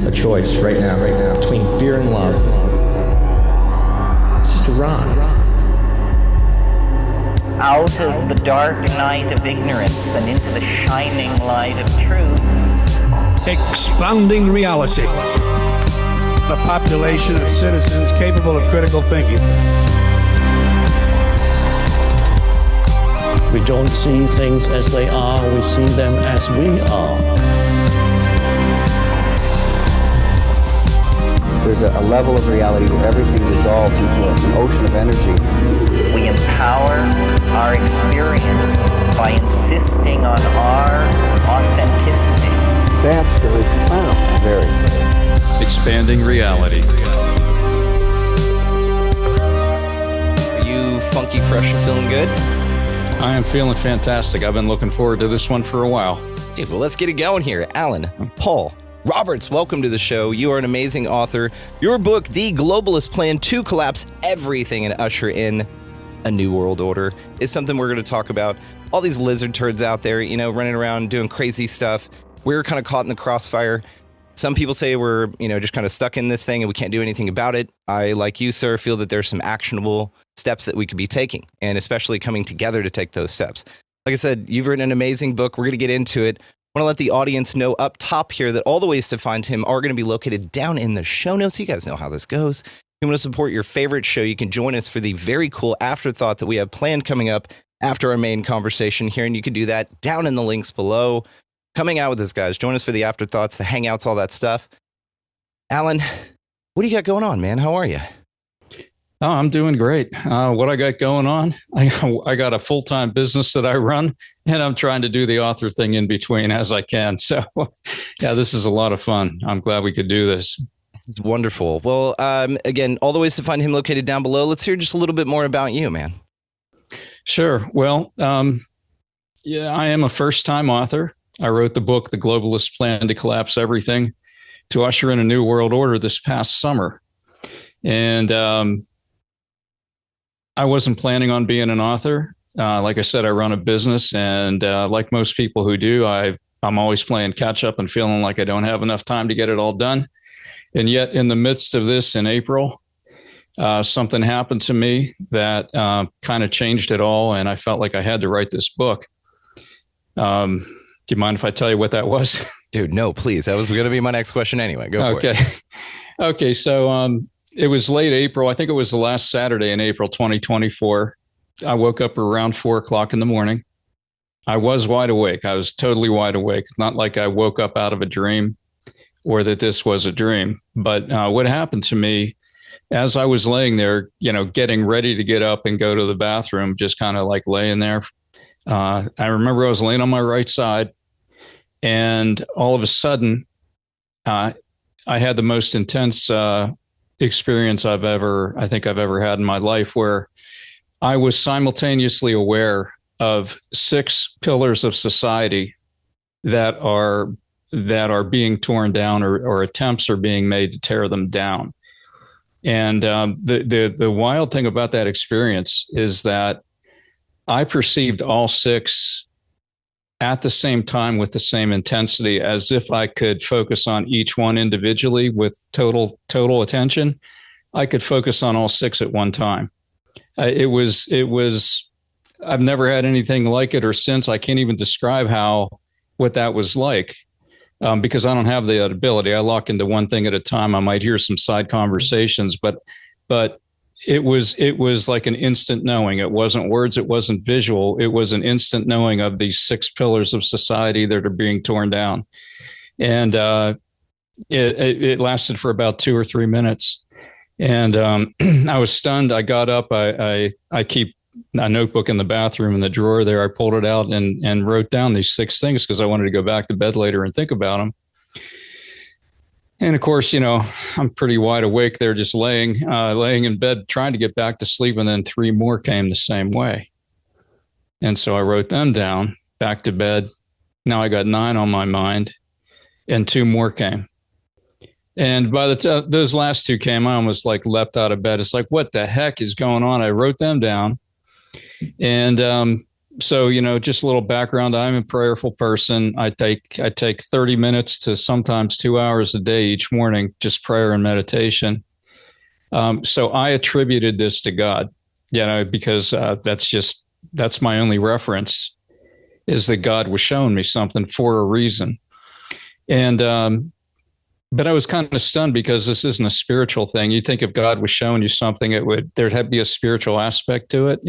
a choice right now, between fear and love. It's just a rock. Out of the dark night of ignorance and into the shining light of truth. Expounding reality. A population of citizens capable of critical thinking. We don't see things as they are, we see them as we are. There's a level of reality where everything dissolves into an ocean of energy. We empower our experience by insisting on our authenticity. That's very profound. Very. Expanding reality. Are you funky, fresh, and feeling good? I am feeling fantastic. I've been looking forward to this one for a while. Dude, well, let's get it going here. Allan Paul Roberts, welcome to the show. You are an amazing author. Your book, The Globalist Plan to Collapse Everything and Usher in a New World Order, is something we're going to talk about. All these lizard turds out there, running around doing crazy stuff. We're kind of caught in the crossfire. Some people say we're, just kind of stuck in this thing and we can't do anything about it. I, like you, sir, feel that there's some actionable steps that we could be taking, and especially coming together to take those steps. Like I said, you've written an amazing book. We're going to get into it. I want to let the audience know up top here that all the ways to find him are going to be located down in the show notes. You guys know how this goes. If you want to support your favorite show, you can join us for the very cool afterthought that we have planned coming up after our main conversation here, and you can do that down in the links below. Coming out with this, guys. Join us for the afterthoughts, the hangouts, all that stuff. Allan, what do you got going on, man? How are you? Oh, I'm doing great. What I got going on, I got a full-time business that I run, and I'm trying to do the author thing in between as I can. So, yeah, this is a lot of fun. I'm glad we could do this. This is wonderful. Well, again, all the ways to find him located down below. Let's hear just a little bit more about you, man. Sure. Well, yeah, I am a first-time author. I wrote the book, The Globalist Plan to Collapse Everything, to Usher in a New World Order this past summer. And I wasn't planning on being an author. Like I said, I run a business, and like most people who do, I'm always playing catch up and feeling like I don't have enough time to get it all done. And yet in the midst of this in April, something happened to me that kind of changed it all. And I felt like I had to write this book. Do you mind if I tell you what that was? Dude, no, please. That was going to be my next question anyway. Go for it. Okay. So it was late April. I think it was the last Saturday in April 2024. I woke up around 4:00 in the morning. I was wide awake. I was totally wide awake. Not like I woke up out of a dream or that this was a dream. But what happened to me as I was laying there, getting ready to get up and go to the bathroom, just kind of like laying there. I remember I was laying on my right side, and all of a sudden, I had the most intense experience I think I've ever had in my life, where I was simultaneously aware of 6 pillars of society that are being torn down, or attempts are being made to tear them down. And the wild thing about that experience is that I perceived all 6 at the same time with the same intensity, as if I could focus on each one individually with total attention. I could focus on all 6 at one time. It was, I've never had anything like it, or since. I can't even describe what that was like, because I don't have the ability. I lock into one thing at a time. I might hear some side conversations, but it was like an instant knowing. It wasn't words. It wasn't visual. It was an instant knowing of these 6 pillars of society that are being torn down. And it lasted for about 2 or 3 minutes. And I was stunned. I got up. I keep a notebook in the bathroom in the drawer there. I pulled it out and wrote down these 6 things because I wanted to go back to bed later and think about them. And of course, I'm pretty wide awake there, just laying in bed, trying to get back to sleep. And then 3 more came the same way. And so I wrote them down, back to bed. Now I got 9 on my mind, and 2 more came. And by the time those last 2 came, I almost like leapt out of bed. It's like, what the heck is going on? I wrote them down. And So, just a little background. I'm a prayerful person. I take 30 minutes to sometimes 2 hours a day each morning, just prayer and meditation. So I attributed this to God, because that's my only reference, is that God was showing me something for a reason. And but I was kind of stunned because this isn't a spiritual thing. You'd think if God was showing you something, there'd have to be a spiritual aspect to it,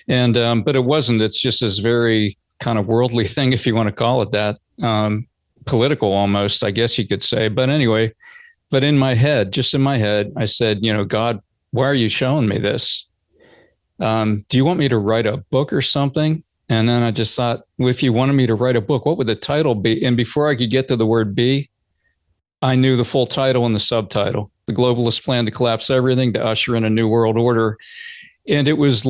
And but it wasn't. It's just this very kind of worldly thing, if you want to call it that, political almost, I guess you could say. But anyway, in my head, I said, God, why are you showing me this? Do you want me to write a book or something? And then I just thought, well, if you wanted me to write a book, what would the title be? And before I could get to the word "be," I knew the full title and the subtitle: "The Globalist Plan to Collapse Everything to Usher in a New World Order." And it was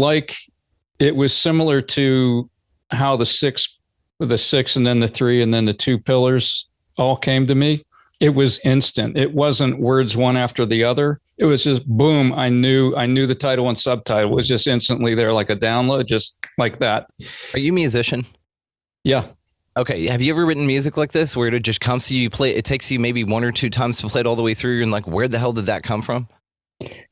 similar to how the six and then the three and then the two pillars all came to me. It was instant. It wasn't words one after the other. It was just boom. I knew the title and subtitle was just instantly there, like a download, just like that. Are you a musician? Yeah. Okay. Have you ever written music like this where it just comes to you, play? It takes you maybe one or two times to play it all the way through. And like, where the hell did that come from?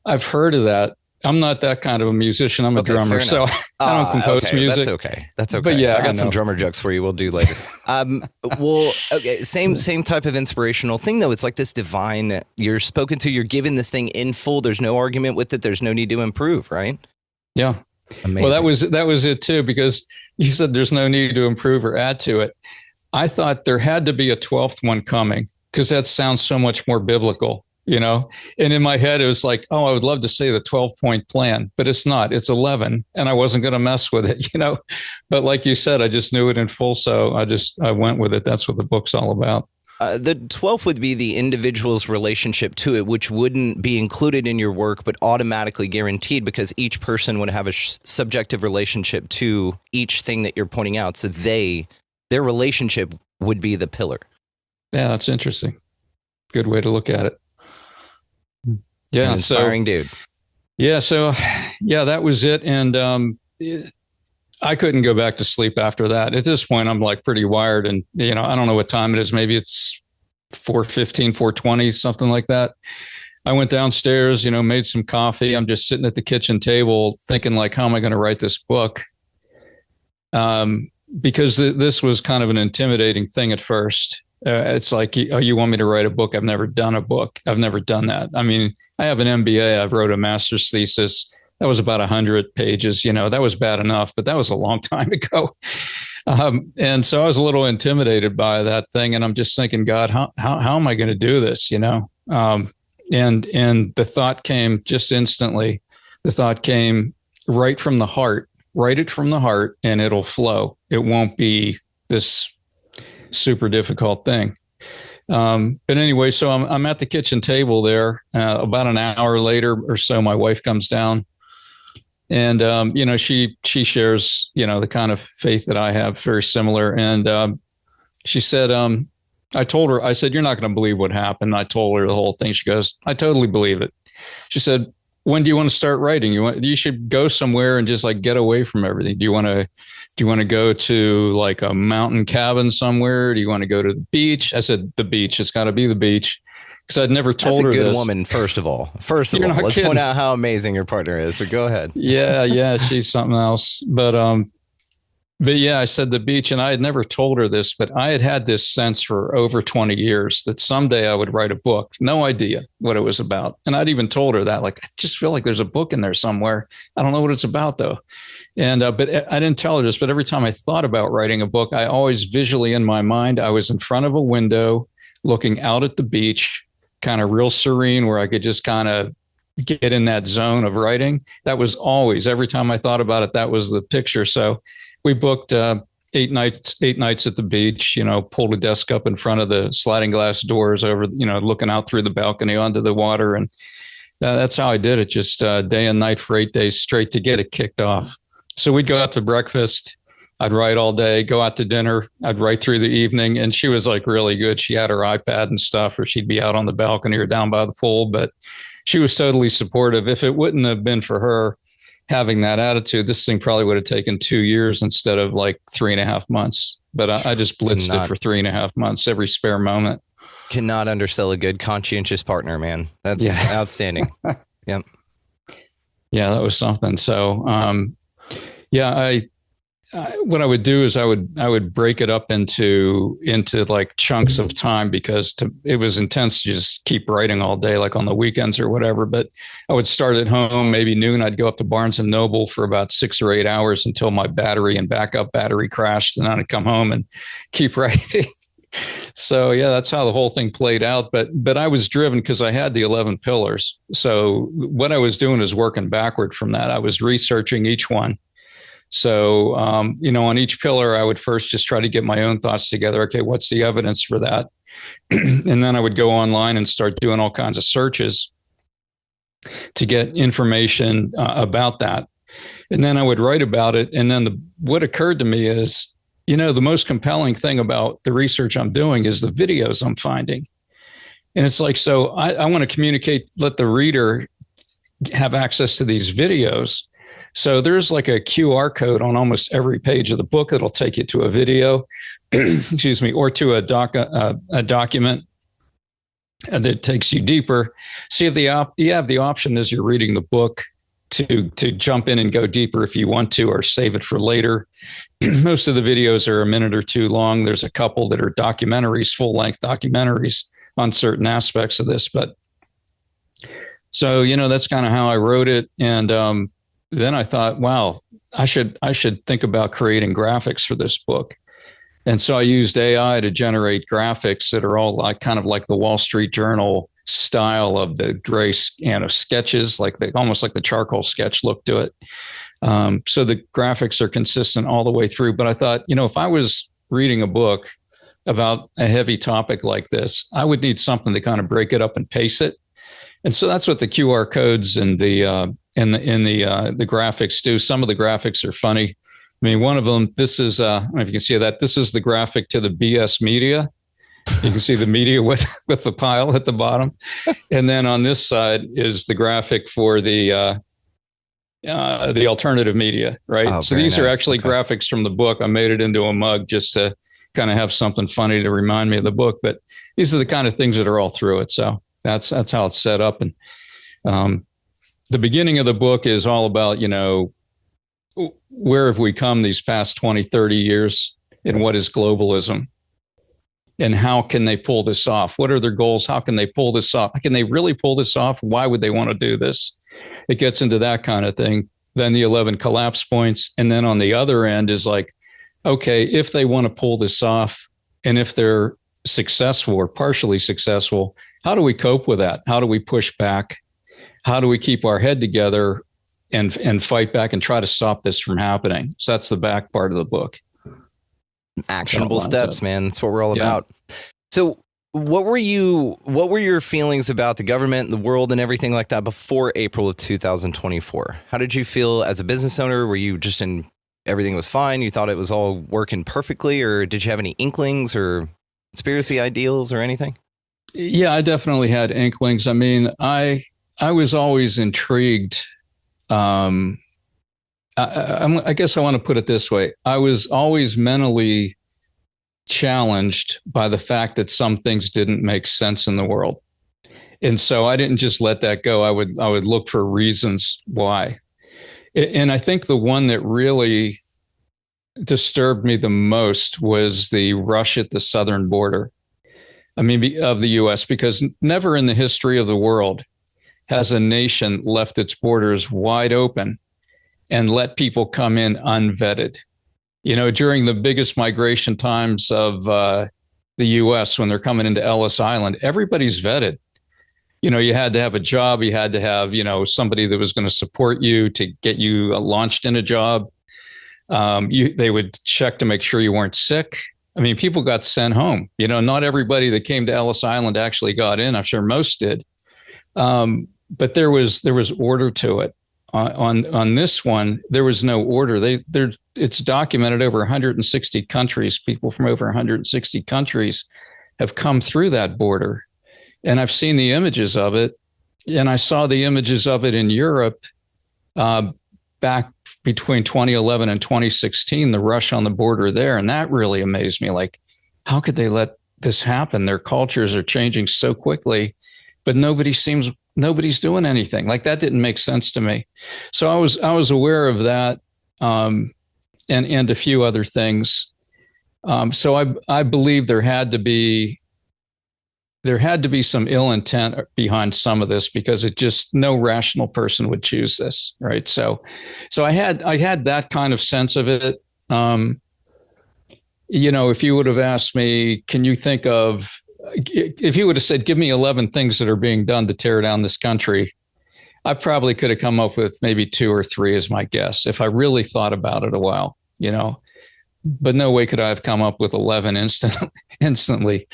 I've heard of that. I'm not that kind of a musician. I'm a drummer, so I don't compose music. That's okay. But yeah, I got some drummer jokes for you. We'll do later. Well, okay, same type of inspirational thing though. It's like this divine. You're spoken to. You're given this thing in full. There's no argument with it. There's no need to improve, right? Yeah. Amazing. Well, that was it too, because you said there's no need to improve or add to it. I thought there had to be a 12th one coming because that sounds so much more biblical. And in my head, it was like, oh, I would love to say the 12-point plan, but it's not. It's 11, and I wasn't going to mess with it, But like you said, I just knew it in full, so I went with it. That's what the book's all about. The 12th would be the individual's relationship to it, which wouldn't be included in your work, but automatically guaranteed because each person would have a subjective relationship to each thing that you're pointing out. So their relationship would be the pillar. Yeah, that's interesting. Good way to look at it. Yeah, inspiring dude. Yeah, so that was it, and I couldn't go back to sleep after that. At this point, I'm like pretty wired, and I don't know what time it is. Maybe it's 4:15, 4:20, something like that. I went downstairs, made some coffee. I'm just sitting at the kitchen table, thinking like, how am I going to write this book? Because this was kind of an intimidating thing at first. It's like, oh, you want me to write a book? I've never done a book. I've never done that. I mean, I have an MBA. I've wrote a master's thesis. That was about 100 pages. That was bad enough, but that was a long time ago. And so I was a little intimidated by that thing. And I'm just thinking, God, how am I going to do this? And the thought came just instantly. The thought came right from the heart. Write it from the heart and it'll flow. It won't be this super difficult thing. But anyway, so I'm at the kitchen table there. About an hour later or so, my wife comes down, and she shares the kind of faith that I have, very similar. And she said, I told her, I said, you're not going to believe what happened. I told her the whole thing. She goes, I totally believe it. She said, when do you want to start writing? You should go somewhere and just like get away from everything. Do you want to go to like a mountain cabin somewhere? Do you want to go to the beach? I said, the beach. It's got to be the beach. Because I'd never told her this. That's a good woman, first of all. Let's point out how amazing your partner is. But go ahead. Yeah, she's something else. But yeah, I said the beach, and I had never told her this, but I had this sense for over 20 years that someday I would write a book. No idea what it was about. And I'd even told her that, like, I just feel like there's a book in there somewhere. I don't know what it's about though. And, but I didn't tell her this, but every time I thought about writing a book, I always visually in my mind, I was in front of a window looking out at the beach, kind of real serene, where I could just kind of get in that zone of writing. That was always, every time I thought about it, that was the picture. So we booked 8 nights at the beach, pulled a desk up in front of the sliding glass doors over, looking out through the balcony onto the water. And that's how I did it, just day and night for 8 days straight to get it kicked off. So we'd go out to breakfast. I'd write all day, go out to dinner. I'd write through the evening. And she was like really good. She had her iPad and stuff, or she'd be out on the balcony or down by the pool. But she was totally supportive. If it wouldn't have been for her having that attitude, this thing probably would have taken 2 years instead of like 3.5 months. But I just blitzed it for 3.5 months, every spare moment. Cannot undersell a good conscientious partner, man. That's outstanding. Yep. Yeah, that was something. So, what I would do is I would break it up into like chunks of time, because it was intense to just keep writing all day, like on the weekends or whatever. But I would start at home, maybe noon. I'd go up to Barnes and Noble for about 6 or 8 hours until my battery and backup battery crashed, and then I'd come home and keep writing. So yeah, that's how the whole thing played out. But I was driven because I had the 11 pillars. So what I was doing is working backward from that. I was researching each one. So, on each pillar, I would first just try to get my own thoughts together. Okay, what's the evidence for that? And then I would go online and start doing all kinds of searches to get information about that. And then I would write about it. And then what occurred to me is, the most compelling thing about the research I'm doing is the videos I'm finding. And it's like, so I want to communicate, let the reader have access to these videos. So there's like a QR code on almost every page of the book that'll take you to a video, excuse me, or to a document that takes you deeper. So you have the option as you're reading the book to jump in and go deeper if you want to, or save it for later. Most of the videos are a minute or two long. There's a couple that are documentaries, full-length documentaries on certain aspects of this. But so, that's kind of how I wrote it. And then I thought, wow, I should think about creating graphics for this book. And so I used AI to generate graphics that are all like kind of like the Wall Street Journal style of the gray, sketches, almost like the charcoal sketch look to it. So the graphics are consistent all the way through. But I thought, if I was reading a book about a heavy topic like this, I would need something to kind of break it up and pace it. And so that's what the QR codes and the graphics do. Some of the graphics are funny. I mean, one of them, this is, I don't know if you can see that. This is the graphic to the BS media. You can see the media with the pile at the bottom. And then on this side is the graphic for the alternative media, right? Oh, so these are actually graphics from the book. I made it into a mug just to kind of have something funny to remind me of the book. But these are the kind of things that are all through it. So that's how it's set up. And the beginning of the book is all about, where have we come these past 20, 30 years, and what is globalism? And how can they pull this off? What are their goals? How can they pull this off? Can they really pull this off? Why would they want to do this? It gets into that kind of thing. Then the 11 collapse points. And then on the other end is like, okay, if they want to pull this off, and if they're successful or partially successful, how do we cope with that? How do we push back? How do we keep our head together and fight back and try to stop this from happening? So that's the back part of the book. Actionable steps, man. That's what we're all about. So what were your feelings about the government, the world, and everything like that before April of 2024? How did you feel as a business owner? Were you just everything was fine? You thought it was all working perfectly, or did you have any inklings or conspiracy ideals or anything? Yeah, I definitely had inklings. I mean, I was always intrigued. I guess I want to put it this way. I was always mentally challenged by the fact that some things didn't make sense in the world. And so I didn't just let that go. I would look for reasons why. And I think the one that really disturbed me the most was the rush at the southern border. I mean, of the U.S., because never in the history of the world has a nation left its borders wide open and let people come in unvetted. During the biggest migration times of the U.S., when they're coming into Ellis Island, everybody's vetted. You had to have a job. You had to have, somebody that was going to support you to get you launched in a job. They would check to make sure you weren't sick. I mean, people got sent home. Not everybody that came to Ellis Island actually got in. I'm sure most did. But there was order to it. On this one, there was no order. It's documented over 160 countries. People from over 160 countries have come through that border. And I've seen the images of it. And I saw the images of it in Europe back between 2011 and 2016, the rush on the border there. And that really amazed me. Like, how could they let this happen? Their cultures are changing so quickly, but nobody's doing anything. Like, that didn't make sense to me. So I was aware of that, and a few other things. So I believe there had to be some ill intent behind some of this, because no rational person would choose this, right? So I had that kind of sense of it. If you would have asked me, if you would have said, give me 11 things that are being done to tear down this country, I probably could have come up with maybe 2 or 3 as my guess, if I really thought about it a while, but no way could I have come up with 11 instantly.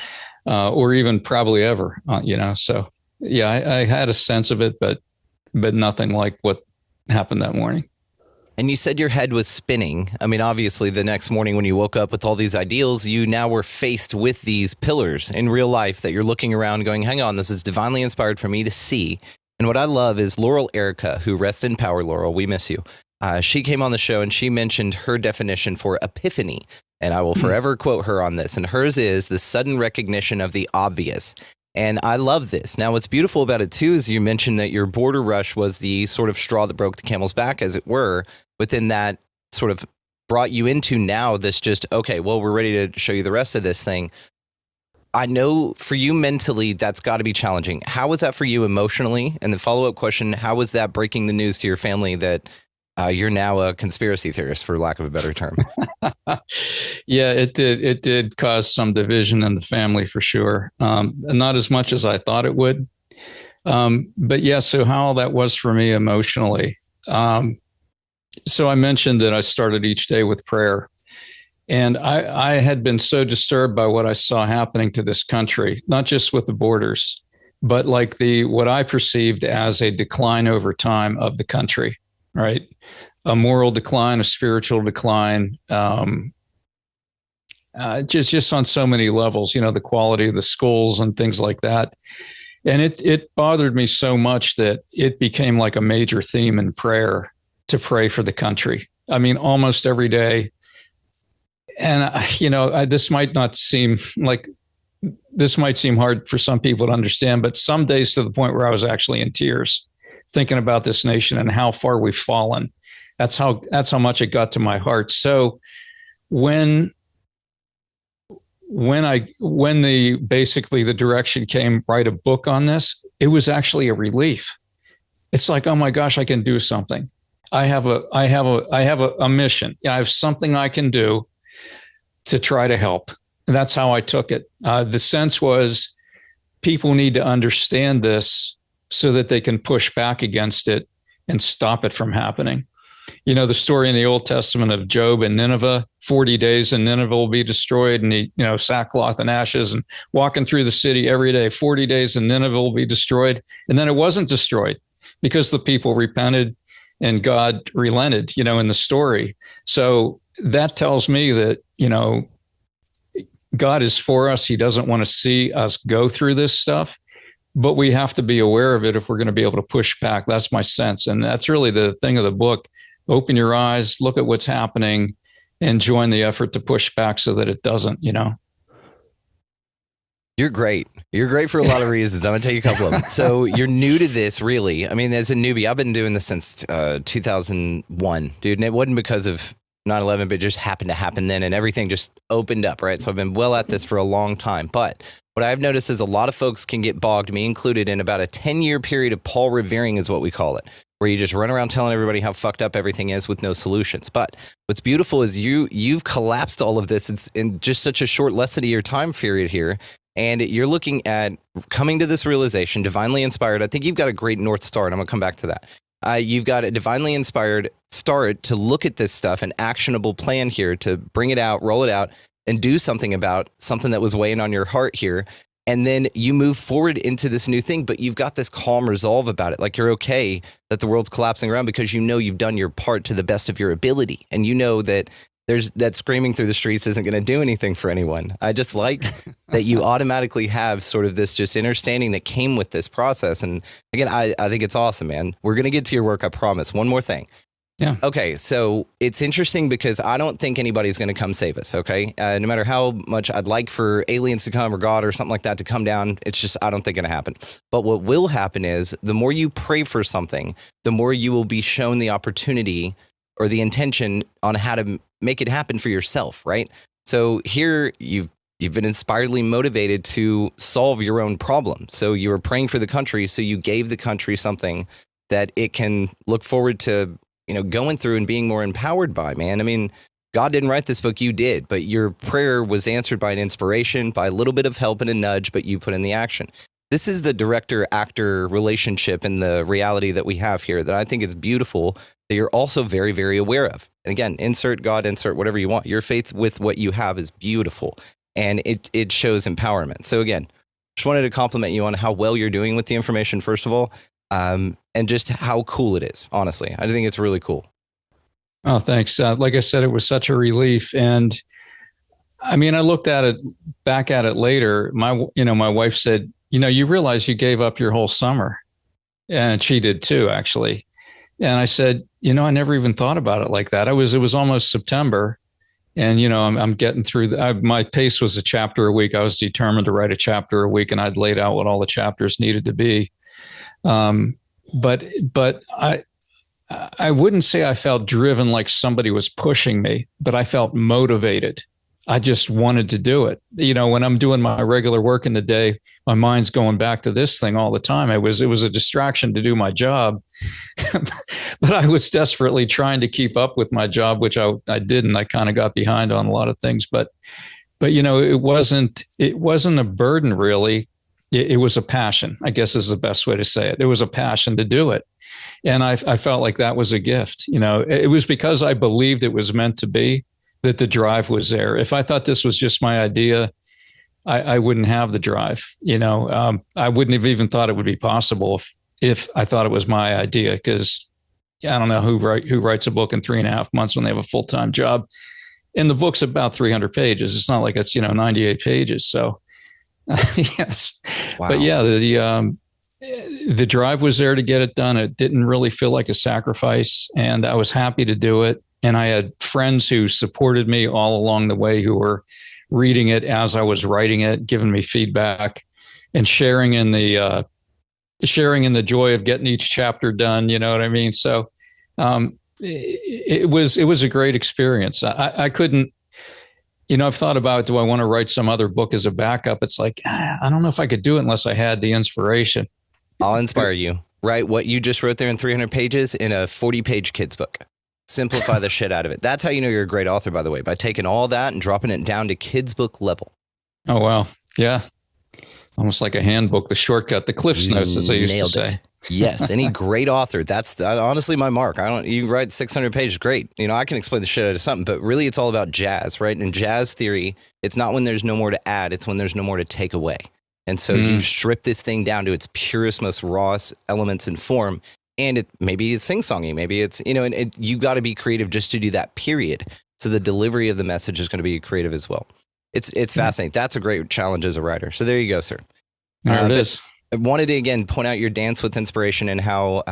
Or even probably ever, So yeah, I had a sense of it, but nothing like what happened that morning. And you said your head was spinning. I mean, obviously, the next morning when you woke up with all these ideals, you now were faced with these pillars in real life that you're looking around going, hang on, this is divinely inspired for me to see. And what I love is Laurel Erica, who rest in power, Laurel, we miss you. She came on the show and she mentioned her definition for epiphany. And I will forever quote her on this. And hers is the sudden recognition of the obvious. And I love this. Now, what's beautiful about it, too, is you mentioned that your border rush was the sort of straw that broke the camel's back, as it were. Within that sort of brought you into now this just, okay, well, we're ready to show you the rest of this thing. I know for you mentally, that's got to be challenging. How was that for you emotionally? And the follow-up question, how was that breaking the news to your family that you're now a conspiracy theorist, for lack of a better term? Yeah, it did. It did cause some division in the family, for sure. Not as much as I thought it would. But yeah, so how that was for me emotionally. So I mentioned that I started each day with prayer. And I had been so disturbed by what I saw happening to this country, not just with the borders, but like what I perceived as a decline over time of the country, right? A moral decline, a spiritual decline, just on so many levels, the quality of the schools and things like that. And it bothered me so much that it became like a major theme in prayer to pray for the country. I mean, almost every day. And, this might seem hard for some people to understand, but some days to the point where I was actually in tears thinking about this nation and how far we've fallen. That's how much it got to my heart. So when the direction came, write a book on this, it was actually a relief. It's like, oh my gosh, I can do something. I have a mission. I have something I can do to try to help. And that's how I took it. The sense was people need to understand this so that they can push back against it and stop it from happening. The story in the Old Testament of Job and Nineveh, 40 days and Nineveh will be destroyed, and he, sackcloth and ashes, and walking through the city every day, 40 days and Nineveh will be destroyed. And then it wasn't destroyed because the people repented and God relented, in the story. So that tells me that, God is for us. He doesn't want to see us go through this stuff, but we have to be aware of it if we're going to be able to push back. That's my sense. And that's really the thing of the book. Open your eyes, look at what's happening, and join the effort to push back so that it doesn't, You're great. You're great for a lot of reasons. I'm going to take a couple of them. So you're new to this, really. I mean, as a newbie, I've been doing this since 2001, dude. And it wasn't because of 9/11, but it just happened to happen then, and everything just opened up, right? So I've been well at this for a long time. But what I've noticed is a lot of folks can get bogged, me included, in about a 10-year period of Paul revering is what we call it, where you just run around telling everybody how fucked up everything is with no solutions. But what's beautiful is you've collapsed all of this in just such a short, less than a year time period here. And you're looking at coming to this realization, divinely inspired. I think you've got a great North Star, and I'm going to come back to that. You've got a divinely inspired start to look at this stuff, an actionable plan here to bring it out, roll it out, and do something about something that was weighing on your heart here. And then you move forward into this new thing, but you've got this calm resolve about it. Like, you're okay that the world's collapsing around because you've done your part to the best of your ability. And that that screaming through the streets isn't going to do anything for anyone. I just like that you automatically have sort of this just innerstanding that came with this process. And again, I think it's awesome, man. We're going to get to your work, I promise. One more thing. Yeah. Okay, so it's interesting because I don't think anybody's going to come save us, okay? No matter how much I'd like for aliens to come or God or something like that to come down, it's just, I don't think going to happen. But what will happen is the more you pray for something, the more you will be shown the opportunity or the intention on how to make it happen for yourself, right? So here you've been inspiredly motivated to solve your own problem. So you were praying for the country, so you gave the country something that it can look forward to, going through and being more empowered by, man. I mean, God didn't write this book, you did, but your prayer was answered by an inspiration, by a little bit of help and a nudge, but you put in the action. This is the director-actor relationship and the reality that we have here that I think is beautiful, that you're also very, very aware of. And again, insert God, insert whatever you want. Your faith with what you have is beautiful, and it shows empowerment. So again, just wanted to compliment you on how well you're doing with the information, first of all. And just how cool it is, honestly. I think it's really cool. Oh, thanks. Like I said, it was such a relief. And I mean, I looked back at it later. My wife said, you realize you gave up your whole summer. And she did too, actually. And I said, I never even thought about it like that. It was almost September. And, I'm getting through. My pace was a chapter a week. I was determined to write a chapter a week, and I'd laid out what all the chapters needed to be. But I wouldn't say I felt driven like somebody was pushing me, but I felt motivated. I just wanted to do it. When I'm doing my regular work in the day, my mind's going back to this thing all the time. It was a distraction to do my job, but I was desperately trying to keep up with my job, which I didn't. I kind of got behind on a lot of things, but it wasn't a burden really. It was a passion, I guess is the best way to say it. It was a passion to do it. And I felt like that was a gift. It was because I believed it was meant to be that the drive was there. If I thought this was just my idea, I wouldn't have the drive. I wouldn't have even thought it would be possible if I thought it was my idea, because I don't know who writes a book in 3.5 months when they have a full-time job. And the book's about 300 pages. It's not like it's, 98 pages. So yes. Wow. But yeah, the drive was there to get it done. It didn't really feel like a sacrifice, and I was happy to do it. And I had friends who supported me all along the way, who were reading it as I was writing it, giving me feedback, and sharing in the joy of getting each chapter done. You know what I mean? So it was a great experience. I couldn't. I've thought about, do I want to write some other book as a backup? It's like, I don't know if I could do it unless I had the inspiration. I'll inspire you. Write what you just wrote there in 300 pages in a 40-page kid's book. Simplify the shit out of it. That's how you know you're a great author, by the way, by taking all that and dropping it down to kids' book level. Oh, wow. Yeah. Almost like a handbook, the shortcut, the Cliff's Notes, as I used to say. Yes, any great author. That's honestly my mark. You write 600 pages, great. I can explain the shit out of something, but really it's all about jazz, right? In jazz theory, it's not when there's no more to add, it's when there's no more to take away. And so you strip this thing down to its purest, most rawest elements and form. And maybe it's sing-songy, maybe it's, and you got to be creative just to do that, period. So the delivery of the message is going to be creative as well. It's fascinating. That's a great challenge as a writer. So there you go, sir. There it is. I wanted to, again, point out your dance with inspiration and how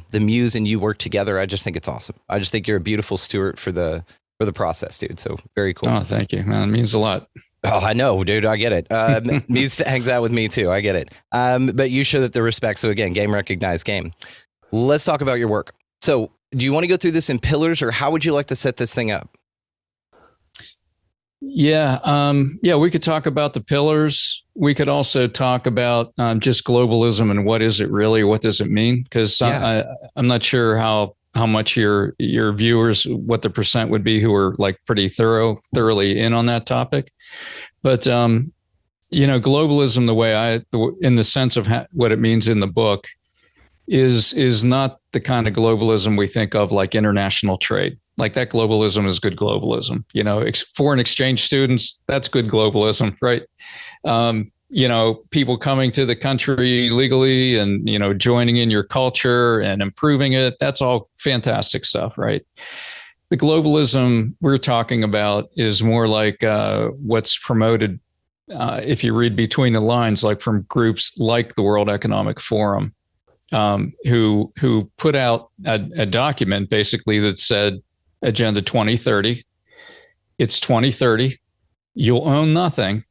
the muse and you work together. I just think it's awesome. I just think you're a beautiful steward for the process, dude. So very cool. Oh, thank you, man. It means a lot. Oh, I know, dude. I get it. Muse hangs out with me too. I get it. But you show that the respect. So again, game recognized game. Let's talk about your work. So do you want to go through this in pillars, or how would you like to set this thing up? Yeah. We could talk about the pillars. We could also talk about just globalism and what is it really? What does it mean? Because I'm not sure how much your viewers, what the percent would be who are like pretty thoroughly in on that topic. But, globalism, the way in the sense of what it means in the book, is not the kind of globalism we think of, like international trade. Like that globalism is good globalism. Foreign exchange students, that's good globalism, right? People coming to the country legally and, joining in your culture and improving it. That's all fantastic stuff, right? The globalism we're talking about is more like what's promoted, if you read between the lines, like from groups like the World Economic Forum who put out a document basically that said Agenda 2030. It's 2030. You'll own nothing,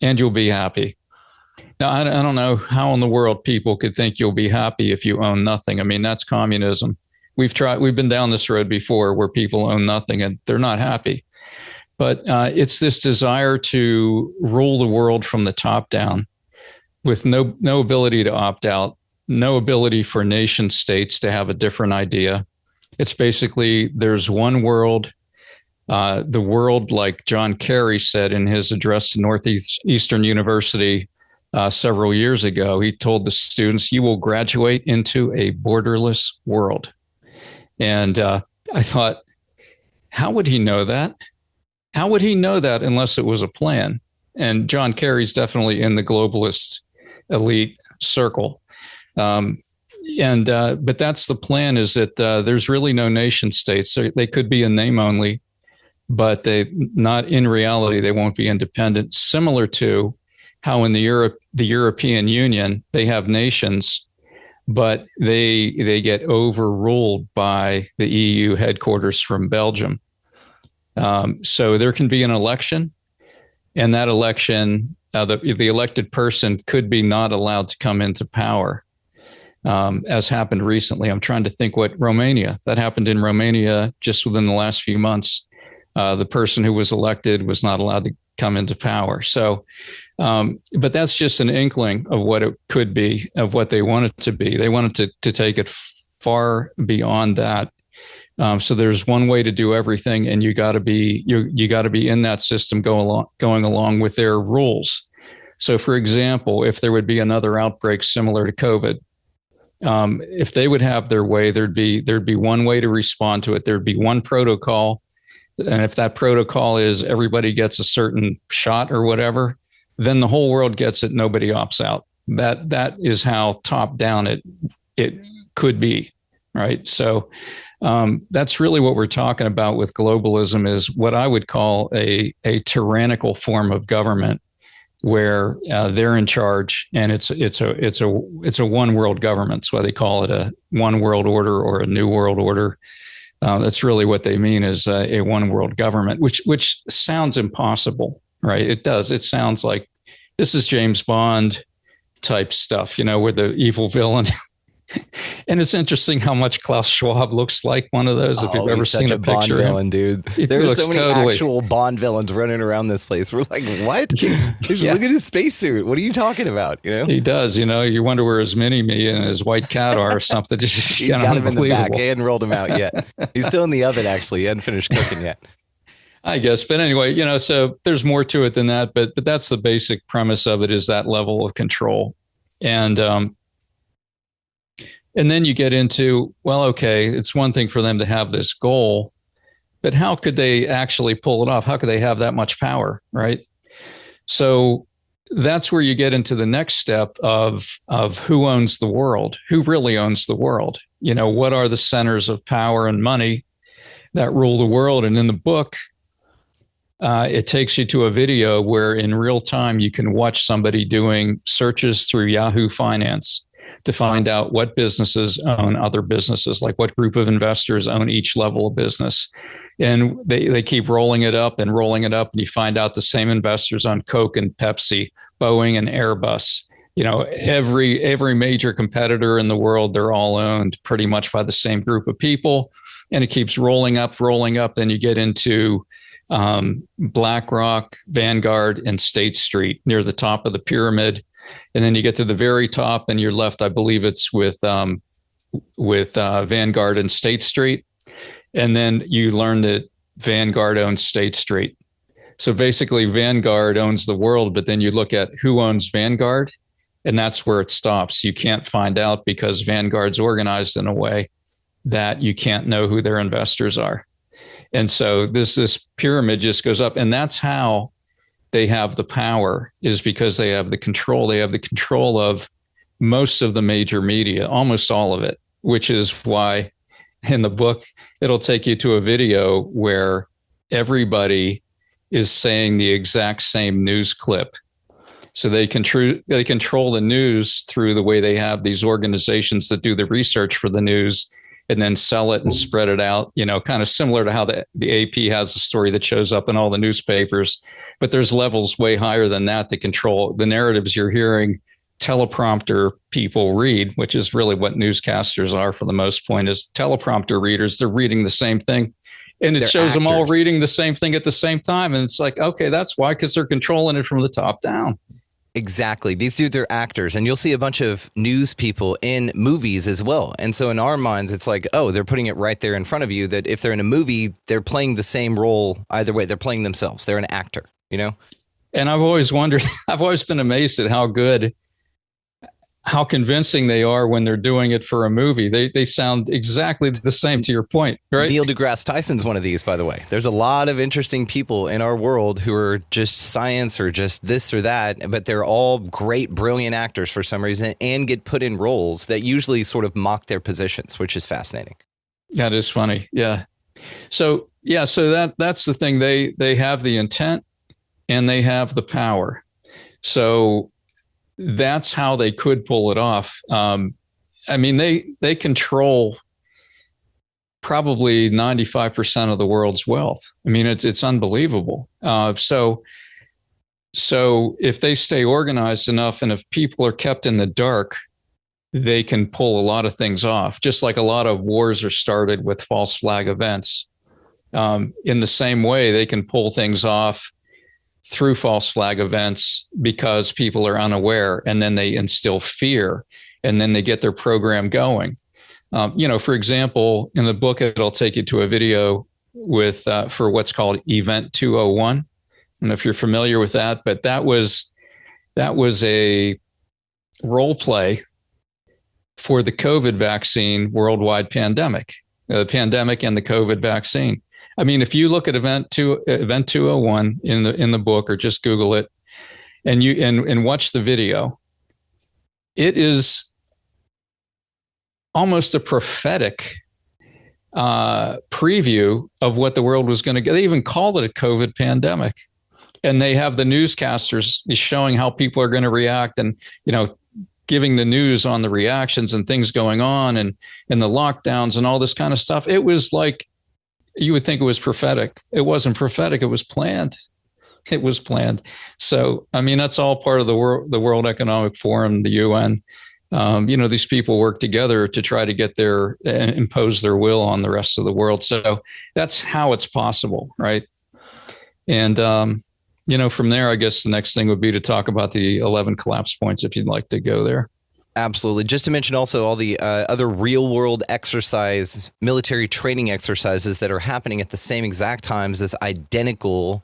and you'll be happy. Now, I don't know how in the world people could think you'll be happy if you own nothing. I mean, that's communism. We've been down this road before where people own nothing and they're not happy. But it's this desire to rule the world from the top down with no ability to opt out, no ability for nation states to have a different idea. It's basically there's one world. The world, like John Kerry said in his address to Northeastern University several years ago, he told the students, you will graduate into a borderless world. And I thought, how would he know that? How would he know that unless it was a plan? And John Kerry's definitely in the globalist elite circle. But that's the plan, is that there's really no nation states. So they could be in name only, but not in reality, they won't be independent. Similar to how in the European Union, they have nations, but they get overruled by the EU headquarters from Belgium. So there can be an election, and that election, the elected person could be not allowed to come into power, as happened recently. I'm trying to think that happened in Romania just within the last few months. The person who was elected was not allowed to come into power. So, but that's just an inkling of what it could be, of what they want it to be. They wanted to take it far beyond that. So there's one way to do everything, and you got to be in that system going along with their rules. So, for example, if there would be another outbreak similar to COVID, if they would have their way, there'd be one way to respond to it. There'd be one protocol. And if that protocol is everybody gets a certain shot or whatever, then the whole world gets it. Nobody opts out. That is how top down it could be, right? So that's really what we're talking about with globalism, is what I would call a tyrannical form of government, where they're in charge, and it's a one world government. That's why they call it a one world order or a new world order. That's really what they mean, is a one world government, which sounds impossible, right? It does. It sounds like this is James Bond type stuff, where the evil villain. And it's interesting how much Klaus Schwab looks like one of those. If you've ever seen a picture Bond villain, dude. There's so many actual Bond villains running around this place. We're like, what? Yeah. Look at his spacesuit. What are you talking about? He does. You wonder where his mini-me and his white cat are or something. Just, he's got him in the back. He hadn't rolled him out yet. He's still in the oven, actually. He hadn't finished cooking yet. I guess. But anyway, so there's more to it than that. But that's the basic premise of it, is that level of control. And then you get into, well, okay, it's one thing for them to have this goal, but how could they actually pull it off? How could they have that much power, right? So that's where you get into the next step of who owns the world, who really owns the world. What are the centers of power and money that rule the world? And in the book, it takes you to a video where in real time you can watch somebody doing searches through Yahoo Finance to find out what businesses own other businesses, like what group of investors own each level of business. And they keep rolling it up, and you find out the same investors own Coke and Pepsi, Boeing and Airbus. Every major competitor in the world, they're all owned pretty much by the same group of people. And it keeps rolling up. Then you get into BlackRock, Vanguard, and State Street near the top of the pyramid. And then you get to the very top, and you're left, I believe it's with Vanguard and State Street. And then you learn that Vanguard owns State Street. So basically, Vanguard owns the world, but then you look at who owns Vanguard, and that's where it stops. You can't find out, because Vanguard's organized in a way that you can't know who their investors are. And so this pyramid just goes up, and that's how they have the power, is because they have the control. They have the control of most of the major media, almost all of it, which is why in the book, it'll take you to a video where everybody is saying the exact same news clip. So they control the news through the way they have these organizations that do the research for the news and then sell it and spread it out, kind of similar to how the AP has a story that shows up in all the newspapers. But there's levels way higher than that to control the narratives you're hearing teleprompter people read, which is really what newscasters are for the most point, is teleprompter readers. They're reading the same thing. And it shows them all reading the same thing at the same time. And it's like, okay, that's why, because they're controlling it from the top down. Exactly. These dudes are actors, and you'll see a bunch of news people in movies as well. And so in our minds, it's like, oh, they're putting it right there in front of you, that if they're in a movie, they're playing the same role either way. They're playing themselves. They're an actor, And I've always wondered, I've always been amazed at how convincing they are when they're doing it for a movie. They sound exactly the same, to your point, right? Neil deGrasse Tyson's one of these, by the way. There's a lot of interesting people in our world who are just science or just this or that, but they're all great, brilliant actors for some reason and get put in roles that usually sort of mock their positions, which is fascinating. That is funny. Yeah. So that's the thing. They have the intent and they have the power. So that's how they could pull it off. They control probably 95% of the world's wealth. It's unbelievable. So if they stay organized enough, and if people are kept in the dark, they can pull a lot of things off. Just like a lot of wars are started with false flag events. In the same way, they can pull things off through false flag events because people are unaware, and then they instill fear, and then they get their program going. For example, in the book, it'll take you to a video with for what's called Event 201. I don't know if you're familiar with that, but that was a role play for the COVID vaccine worldwide pandemic, the pandemic and the COVID vaccine. If you look at Event 201 in the book, or just Google it, and watch the video, it is almost a prophetic preview of what the world was going to get. They even called it a COVID pandemic, and they have the newscasters showing how people are going to react, and giving the news on the reactions and things going on, and the lockdowns and all this kind of stuff. It was like, you would think it was prophetic. It wasn't prophetic. It was planned. It was planned. So, that's all part of the World Economic Forum, the UN. These people work together to try to impose their will on the rest of the world. So that's how it's possible, right? And, from there, I guess the next thing would be to talk about the 11 collapse points, if you'd like to go there. Absolutely. Just to mention also all the other real world military training exercises that are happening at the same exact times as identical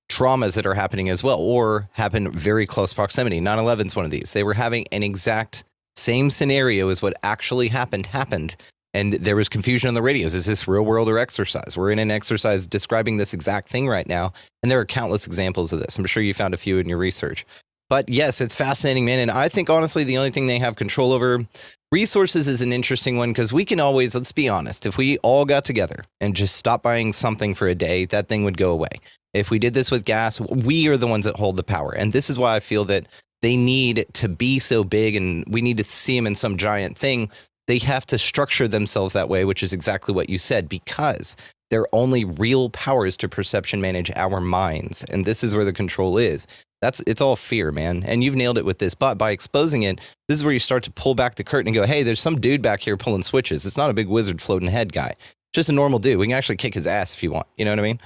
traumas that are happening as well, or happen very close proximity. 9/11 is one of these. They were having an exact same scenario as what actually happened. And there was confusion on the radios. Is this real world or exercise? We're in an exercise describing this exact thing right now. And there are countless examples of this. I'm sure you found a few in your research. But yes, it's fascinating, man. And I think, honestly, the only thing they have control over, resources, is an interesting one, because we can always, let's be honest, if we all got together and just stopped buying something for a day, that thing would go away. If we did this with gas, we are the ones that hold the power. And this is why I feel that they need to be so big, and we need to see them in some giant thing. They have to structure themselves that way, which is exactly what you said, because their only real power is to perception manage our minds. And this is where the control is. It's all fear, man. And you've nailed it with this. But by exposing it, this is where you start to pull back the curtain and go, hey, there's some dude back here pulling switches. It's not a big wizard floating head guy. Just a normal dude. We can actually kick his ass if you want. You know what I mean?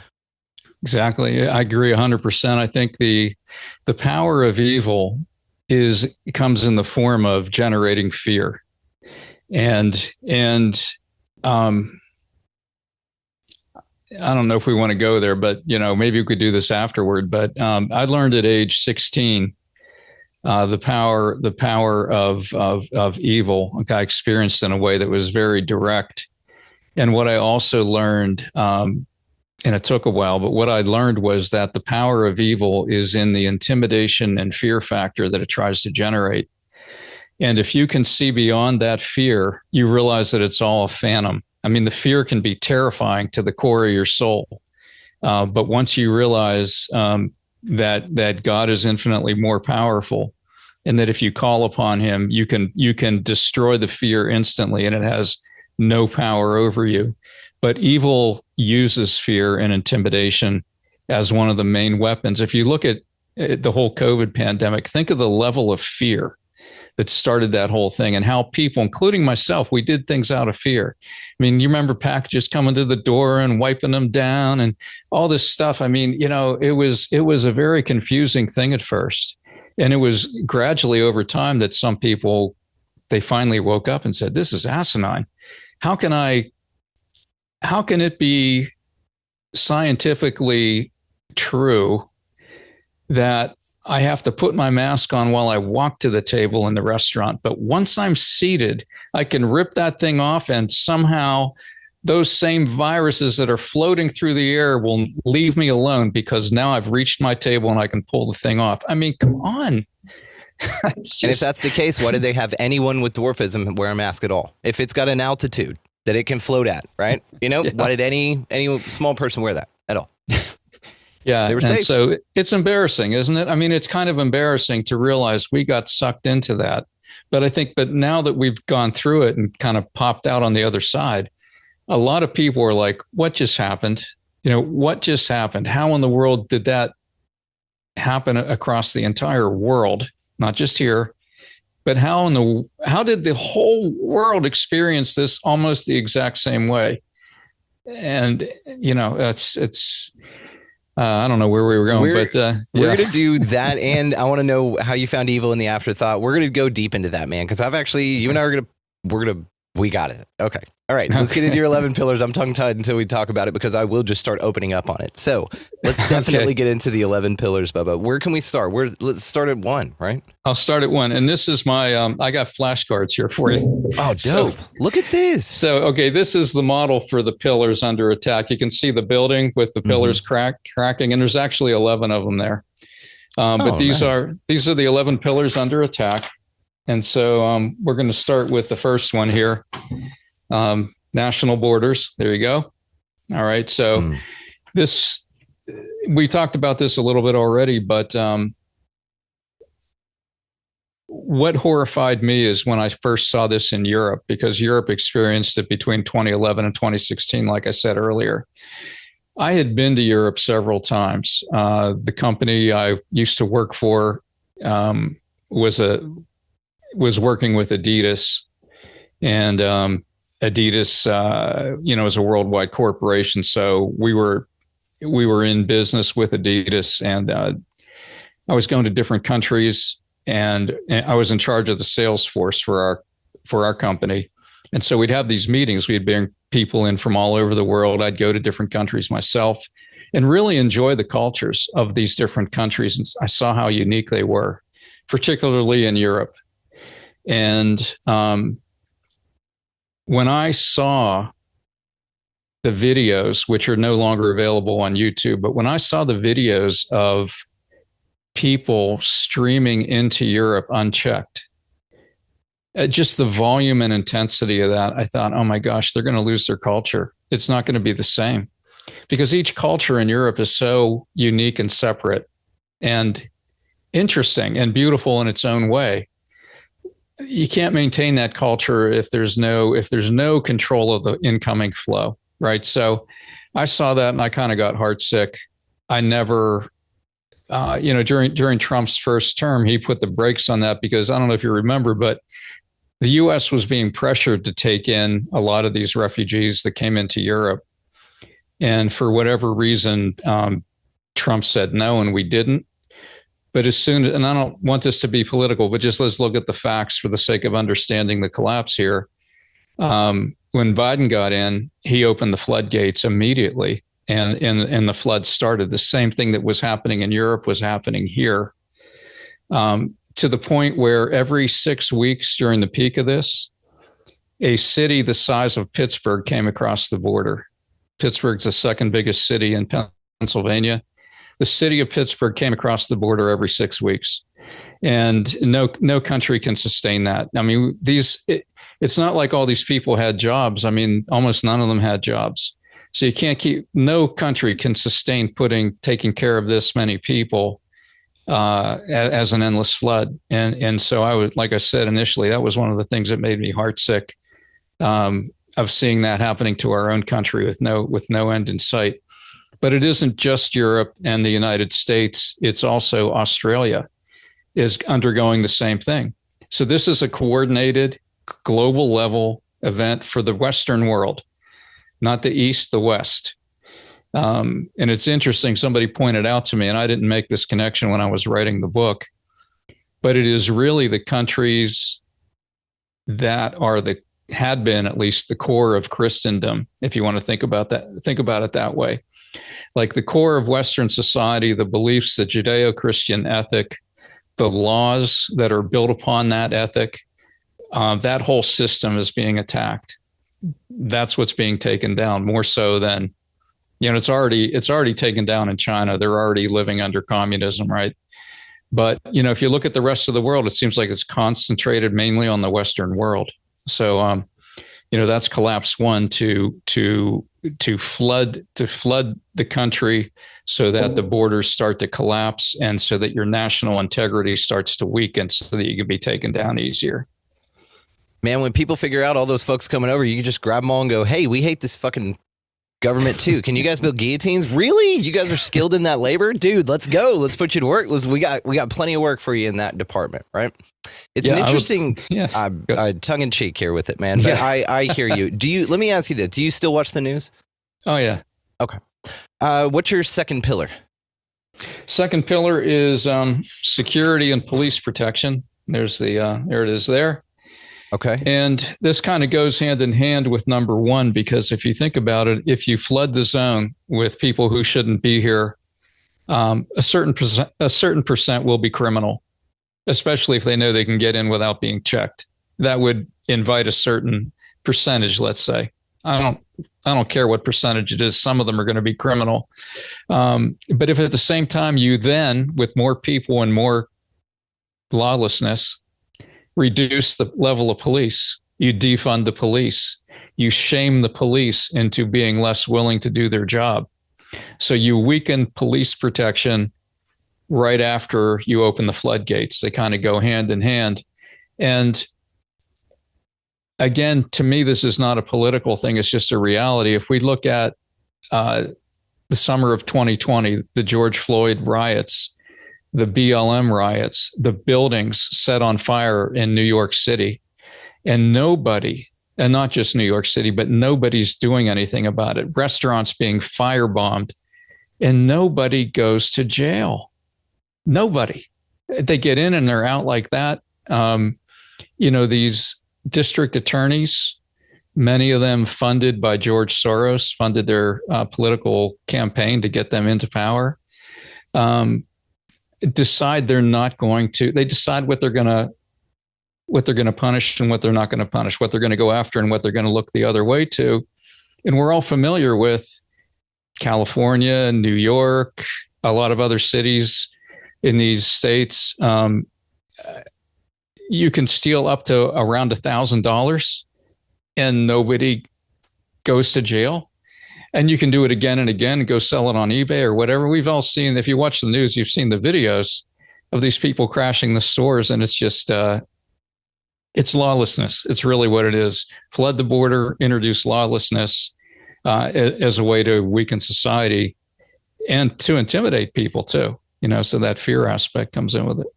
Exactly. I agree 100%. I think the power of evil comes in the form of generating fear. And I don't know if we want to go there, but maybe we could do this afterward. But I learned at age 16 the power of evil. Like, I experienced in a way that was very direct. And what I also learned, and it took a while, but what I learned was that the power of evil is in the intimidation and fear factor that it tries to generate. And if you can see beyond that fear, you realize that it's all a phantom. The fear can be terrifying to the core of your soul. But once you realize that God is infinitely more powerful, and that if you call upon him, you can destroy the fear instantly, and it has no power over you. But evil uses fear and intimidation as one of the main weapons. If you look at the whole COVID pandemic, think of the level of fear that started that whole thing, and how people, including myself, we did things out of fear. I mean, you remember packages coming to the door and wiping them down and all this stuff. I mean, it was a very confusing thing at first. And it was gradually over time that some people, they finally woke up and said, this is asinine. How can it be scientifically true that I have to put my mask on while I walk to the table in the restaurant, but once I'm seated, I can rip that thing off, and somehow those same viruses that are floating through the air will leave me alone because now I've reached my table and I can pull the thing off. I mean, come on. And if that's the case, why did they have anyone with dwarfism wear a mask at all? If it's got an altitude that it can float at, right? Yeah. Why did any small person wear that at all? Yeah. They were and safe. so it's embarrassing, isn't it? I mean, it's kind of embarrassing to realize we got sucked into that. But I think, now that we've gone through it and kind of popped out on the other side, a lot of people are like, what just happened? What just happened? How in the world did that happen across the entire world? Not just here, but how did the whole world experience this almost the exact same way? And, it's I don't know where we were going, we're yeah. going to do that. And I want to know how you found evil in the afterthought. We're going to go deep into that, man. Cause you and I we got it. Okay. All right. Let's get into your 11 pillars. I'm tongue tied until we talk about it because I will just start opening up on it. So let's definitely get into the 11 pillars, Bubba. Where can we start? Let's start at 1, right? I'll start at 1. And this is my, I got flashcards here for you. Oh, dope. Look at this. So, okay, this is the model for the pillars under attack. You can see the building with the pillars cracking, and there's actually 11 of them there. But these are the 11 pillars under attack. And so we're going to start with the first one here. National borders. There you go. All right. So we talked about this a little bit already, but what horrified me is when I first saw this in Europe, because Europe experienced it between 2011 and 2016, like I said earlier. I had been to Europe several times. The company I used to work for was working with Adidas, and Adidas, is a worldwide corporation. So we were in business with Adidas, and I was going to different countries, and I was in charge of the sales force for our company. And so we'd have these meetings. We'd bring people in from all over the world. I'd go to different countries myself and really enjoy the cultures of these different countries. And I saw how unique they were, particularly in Europe. And when I saw the videos, which are no longer available on YouTube, but when I saw the videos of people streaming into Europe unchecked, just the volume and intensity of that, I thought, oh my gosh, they're going to lose their culture. It's not going to be the same, because each culture in Europe is so unique and separate and interesting and beautiful in its own way. You can't maintain that culture if there's no control of the incoming flow, right? So I saw that and I kind of got heartsick. I never, during Trump's first term, he put the brakes on that, because I don't know if you remember, but the U.S. was being pressured to take in a lot of these refugees that came into Europe. And for whatever reason, Trump said no, and we didn't. But and I don't want this to be political, but just let's look at the facts for the sake of understanding the collapse here. When Biden got in, he opened the floodgates immediately, and the flood started. The same thing that was happening in Europe was happening here, to the point where every 6 weeks during the peak of this, a city the size of Pittsburgh came across the border. Pittsburgh's the second biggest city in Pennsylvania. The city of Pittsburgh came across the border every 6 weeks, and no country can sustain that. I mean, it's not like all these people had jobs. I mean, almost none of them had jobs. So you can't no country can sustain taking care of this many people as an endless flood. And so like I said initially, that was one of the things that made me heartsick of seeing that happening to our own country with no end in sight. But it isn't just Europe and the United States. It's also Australia is undergoing the same thing. So this is a coordinated global level event for the Western world, not the East, the West. And it's interesting. Somebody pointed out to me, and I didn't make this connection when I was writing the book, but it is really the countries that had been at least the core of Christendom, if you want to think about it that way. Like the core of Western society, the beliefs, the Judeo-Christian ethic, the laws that are built upon that ethic, that whole system is being attacked. That's what's being taken down more so than, it's already taken down in China. They're already living under communism, right? But, if you look at the rest of the world, it seems like it's concentrated mainly on the Western world. So, that's collapse one to flood the country so that the borders start to collapse and so that your national integrity starts to weaken so that you can be taken down easier. Man, when people figure out all those folks coming over, you can just grab them all and go, hey, we hate this fucking government too. Can you guys build guillotines? Really? You guys are skilled in that labor? Dude, let's go. Let's put you to work. We got plenty of work for you in that department, right? It's an interesting tongue in cheek here with it, man. But I hear you. Let me ask you this. Do you still watch the news? Oh, yeah. Okay. What's your second pillar? Second pillar is security and police protection. There it is there. Okay. And this kind of goes hand in hand with number one, because if you think about it, if you flood the zone with people who shouldn't be here, a certain percent will be criminal, especially if they know they can get in without being checked. That would invite a certain percentage, let's say. I don't care what percentage it is. Some of them are going to be criminal. But if at the same time you then, with more people and more lawlessness, reduce the level of police, you defund the police, you shame the police into being less willing to do their job. So you weaken police protection right after you open the floodgates. They kind of go hand in hand. And again, to me, this is not a political thing. It's just a reality. If we look at the summer of 2020, the George Floyd riots, the BLM riots, the buildings set on fire in New York City, and nobody, and not just New York City, but nobody's doing anything about it. Restaurants being firebombed, and nobody goes to jail. Nobody. They get in and they're out like that. These district attorneys, many of them funded by George Soros, funded their political campaign to get them into power. Decide they're not going to. They decide what they're going to punish and what they're not going to punish, what they're going to go after and what they're going to look the other way to. And we're all familiar with California, New York, a lot of other cities in these states. You can steal up to around $1,000 and nobody goes to jail. And you can do it again and again and go sell it on eBay or whatever. We've all seen, if you watch the news, you've seen the videos of these people crashing the stores. And it's just, it's lawlessness. It's really what it is. Flood the border, introduce lawlessness as a way to weaken society and to intimidate people too. So that fear aspect comes in with it.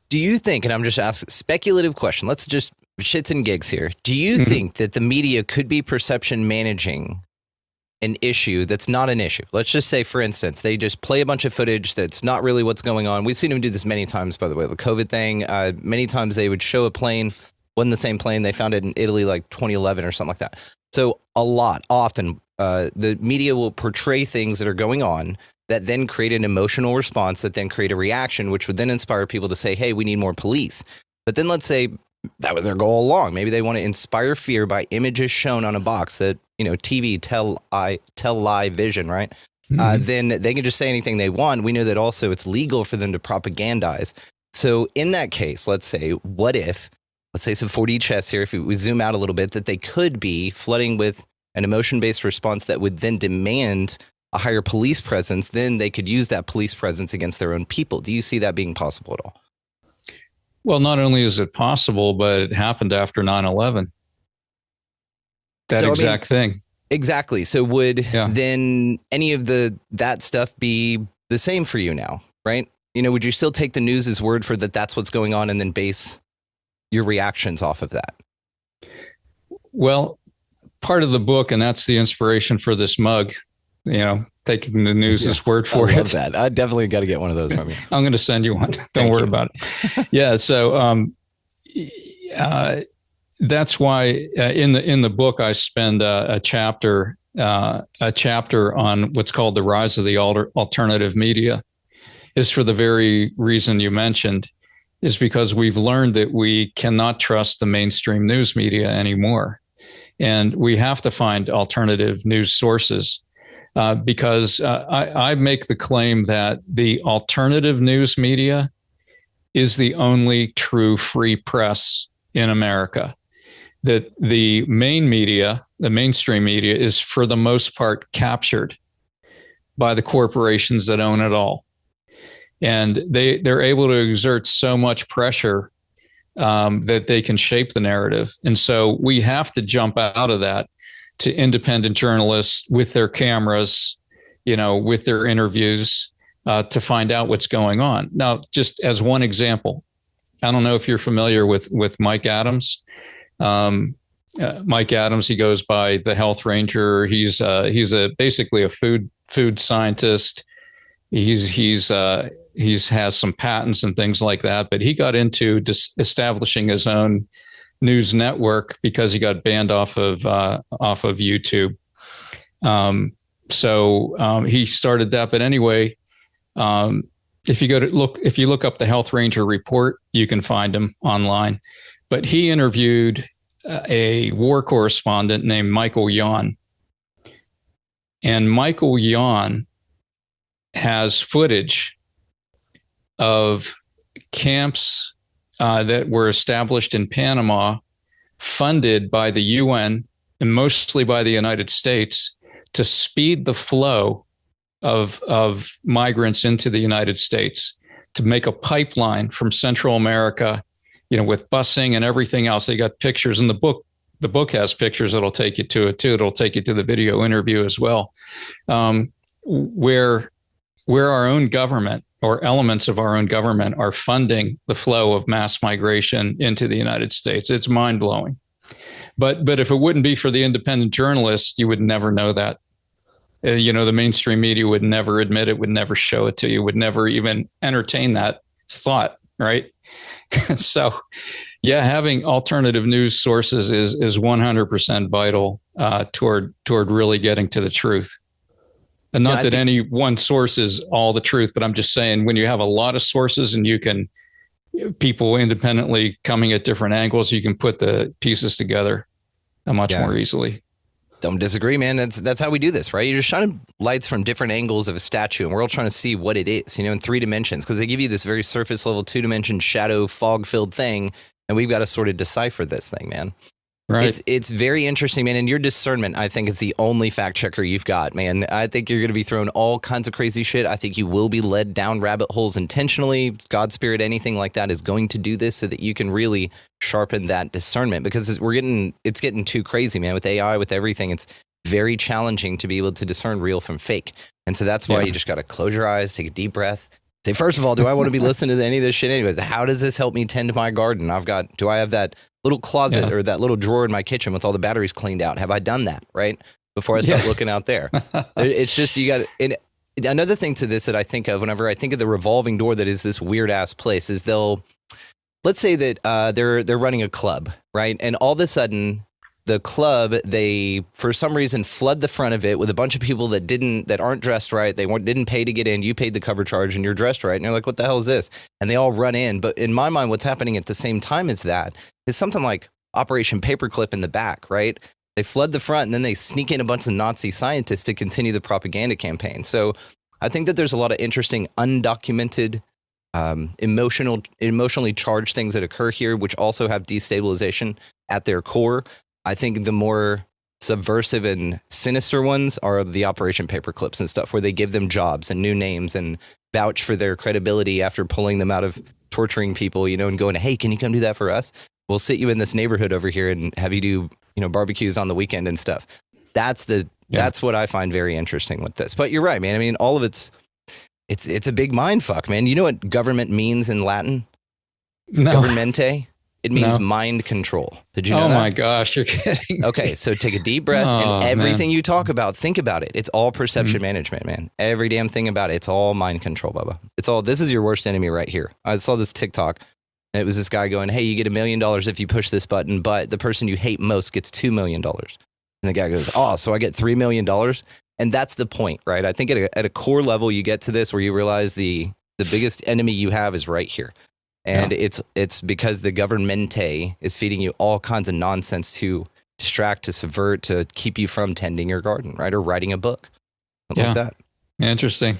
Do you think, and I'm just asking speculative question, let's just shits and gigs here. Do you think that the media could be perception managing an issue that's not an issue? Let's just say, for instance, they just play a bunch of footage that's not really what's going on. We've seen them do this many times, by the way, the COVID thing. Many times they would show a plane, wasn't the same plane. They found it in Italy like 2011 or something like that. So often, the media will portray things that are going on that then create an emotional response that then create a reaction, which would then inspire people to say, hey, we need more police. But then let's say that was their goal all along. Maybe they want to inspire fear by images shown on a box that, TV, tell lie vision, right? Then they can just say anything they want. We know that also it's legal for them to propagandize. So in that case, let's say, what if, let's say some 4D chess here, if we zoom out a little bit, that they could be flooding with an emotion-based response that would then demand a higher police presence, then they could use that police presence against their own people. Do you see that being possible at all? Well, not only is it possible, but it happened after 9/11. That thing. Exactly. So would then any of that stuff be the same for you now, right? Would you still take the news' word for that's what's going on and then base your reactions off of that? Well, part of the book, and that's the inspiration for this mug, taking the news' word for it. I love that. I definitely got to get one of those from you. I'm going to send you one. Don't worry about it. Yeah. So that's why in the book I spend a chapter on what's called the rise of the alternative media. Is for the very reason you mentioned, is because we've learned that we cannot trust the mainstream news media anymore. And we have to find alternative news sources because I make the claim that the alternative news media is the only true free press in America. That the main media, the mainstream media, is for the most part captured by the corporations that own it all. And they're able to exert so much pressure that they can shape the narrative. And so we have to jump out of that to independent journalists with their cameras, with their interviews to find out what's going on. Now, just as one example, I don't know if you're familiar with Mike Adams. Mike Adams, he goes by the Health Ranger. He's basically a food scientist. He's has some patents and things like that, but he got into establishing his own news network because he got banned off of YouTube. So he started that. But anyway, if you look up the Health Ranger report, you can find him online. But he interviewed a war correspondent named Michael Yon, and Michael Yon has footage of camps that were established in Panama, funded by the UN and mostly by the United States to speed the flow of migrants into the United States, to make a pipeline from Central America, with busing and everything else. They got pictures in the book. The book has pictures that'll take you to it too. It'll take you to the video interview as well, where our own government or elements of our own government are funding the flow of mass migration into the United States. It's mind blowing. But if it wouldn't be for the independent journalists, you would never know that. The mainstream media would never admit it, would never show it to you, would never even entertain that thought, right? So, having alternative news sources is 100% vital toward really getting to the truth. And not that any one source is all the truth, but I'm just saying when you have a lot of sources and people independently coming at different angles, you can put the pieces together much more easily. Don't disagree, man. That's how we do this, right? You're just shining lights from different angles of a statue, and we're all trying to see what it is, in 3 dimensions, because they give you this very surface level 2-dimension shadow fog-filled thing, and we've got to sort of decipher this thing, man. Right. It's very interesting, man. And your discernment, I think, is the only fact checker you've got, man. I think you're going to be thrown all kinds of crazy shit. I think you will be led down rabbit holes intentionally. God, spirit, anything like that is going to do this so that you can really sharpen that discernment, because it's getting too crazy, man. With AI, with everything, it's very challenging to be able to discern real from fake. And so that's why you just got to close your eyes, take a deep breath. Say, first of all, do I want to be listening to any of this shit anyways? How does this help me tend my garden? Do I have that little closet or that little drawer in my kitchen with all the batteries cleaned out? Have I done that, right? Before I start looking out there. It's just, another thing to this that I think of whenever I think of the revolving door that is this weird ass place is let's say that they're running a club, right? And all of a sudden the club, they, for some reason, flood the front of it with a bunch of people that aren't dressed right. They didn't pay to get in. You paid the cover charge and you're dressed right. And you're like, what the hell is this? And they all run in. But in my mind, what's happening at the same time as that is something like Operation Paperclip in the back, right? They flood the front and then they sneak in a bunch of Nazi scientists to continue the propaganda campaign. So I think that there's a lot of interesting undocumented, emotionally charged things that occur here, which also have destabilization at their core. I think the more subversive and sinister ones are the Operation Paperclips and stuff, where they give them jobs and new names and vouch for their credibility after pulling them out of torturing people, and going, hey, can you come do that for us? We'll sit you in this neighborhood over here and have you do, barbecues on the weekend and stuff. That's what I find very interesting with this. But you're right, man. I mean, all of it's a big mind fuck, man. You know what government means in Latin? No. Governmente. It means mind control. Did you know that? Oh my gosh, you're kidding. Okay, so take a deep breath and everything you talk about, think about it. It's all perception management, man. Every damn thing about it. It's all mind control, Bubba. This is your worst enemy right here. I saw this TikTok and it was this guy going, hey, you get $1 million if you push this button, but the person you hate most gets $2 million. And the guy goes, oh, so I get $3 million? And that's the point, right? I think at a core level, you get to this where you realize the biggest enemy you have is right here. And it's because the governmente is feeding you all kinds of nonsense to distract, to subvert, to keep you from tending your garden, right? Or writing a book. Something like that. Interesting.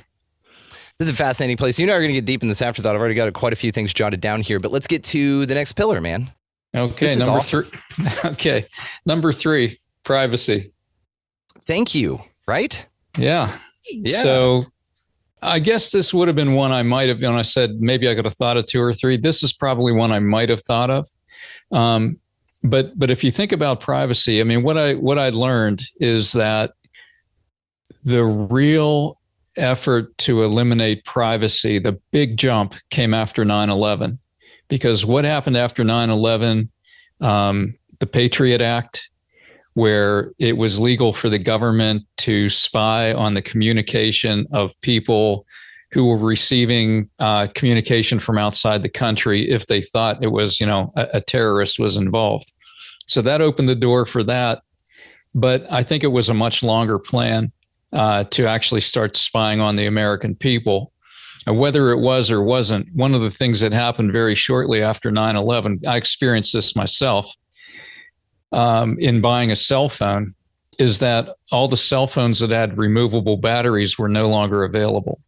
This is a fascinating place. You and I are going to get deep in this afterthought. I've already got quite a few things jotted down here, but let's get to the next pillar, man. Okay, number three. Okay, number 3, privacy. Thank you. Right? Yeah. So I guess this would have been one I might have, when I said maybe I could have thought of 2 or 3. This is probably one I might have thought of. But if you think about privacy, I mean, what I learned is that the real effort to eliminate privacy, the big jump came after 9/11, because what happened after 9/11, the Patriot Act, where it was legal for the government to spy on the communication of people who were receiving communication from outside the country if they thought it was, a terrorist was involved. So that opened the door for that. But I think it was a much longer plan to actually start spying on the American people. And whether it was or wasn't, one of the things that happened very shortly after 9/11, I experienced this myself, in buying a cell phone, is that all the cell phones that had removable batteries were no longer available.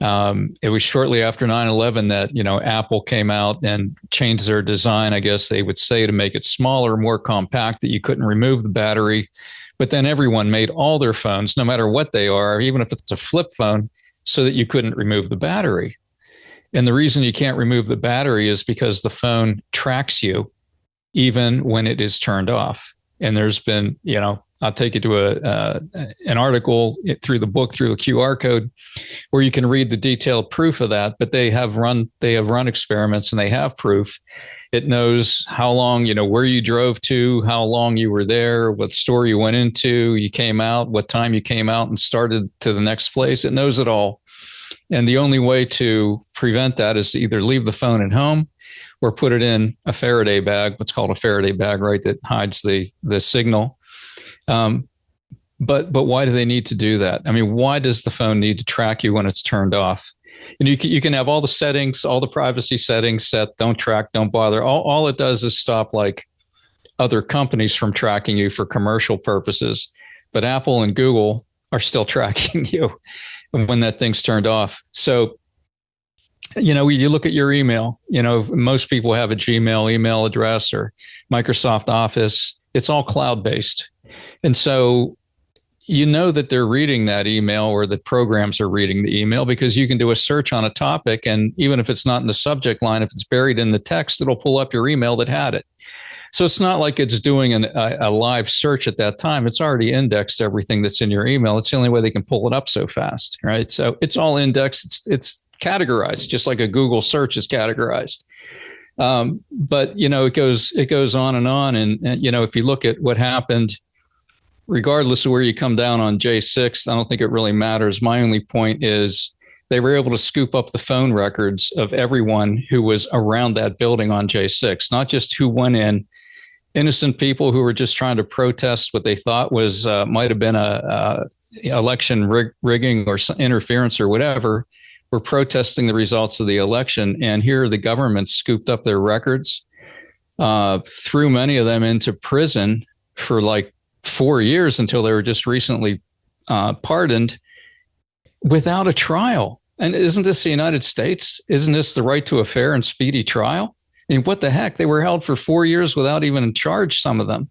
It was shortly after 9/11 that, Apple came out and changed their design, I guess they would say, to make it smaller, more compact, that you couldn't remove the battery. But then everyone made all their phones, no matter what they are, even if it's a flip phone, so that you couldn't remove the battery. And the reason you can't remove the battery is because the phone tracks you even when it is turned off. And there's been, I'll take you to an article through the book, through a QR code, where you can read the detailed proof of that. But they have run experiments and they have proof. It knows how long, where you drove to, how long you were there, what store you went into, you came out, what time you came out and started to the next place. It knows it all. And the only way to prevent that is to either leave the phone at home or put it in a Faraday bag, what's called a Faraday bag, right, that hides the signal. But why do they need to do that? I mean, why does the phone need to track you when it's turned off? And you can have all the settings, all the privacy settings set, don't track, don't bother. All it does is stop like other companies from tracking you for commercial purposes. But Apple and Google are still tracking you when that thing's turned off. So, you look at your email, most people have a Gmail email address or Microsoft Office. It's all cloud-based. And so that they're reading that email, or that programs are reading the email, because you can do a search on a topic. And even if it's not in the subject line, if it's buried in the text, it'll pull up your email that had it. So it's not like it's doing a live search at that time. It's already indexed everything that's in your email. It's the only way they can pull it up so fast, right? So it's all indexed. It's categorized, just like a Google search is categorized. But, it goes on and on. And, if you look at what happened, regardless of where you come down on J6, I don't think it really matters. My only point is they were able to scoop up the phone records of everyone who was around that building on J6, not just who went in. Innocent people who were just trying to protest what they thought was might have been a election rigging or interference or whatever, were protesting the results of the election. And here the government scooped up their records, threw many of them into prison for like 4 years until they were just recently pardoned without a trial. And isn't this the United States? Isn't this the right to a fair and speedy trial? I mean, what the heck? They were held for 4 years without even a charge, some of them,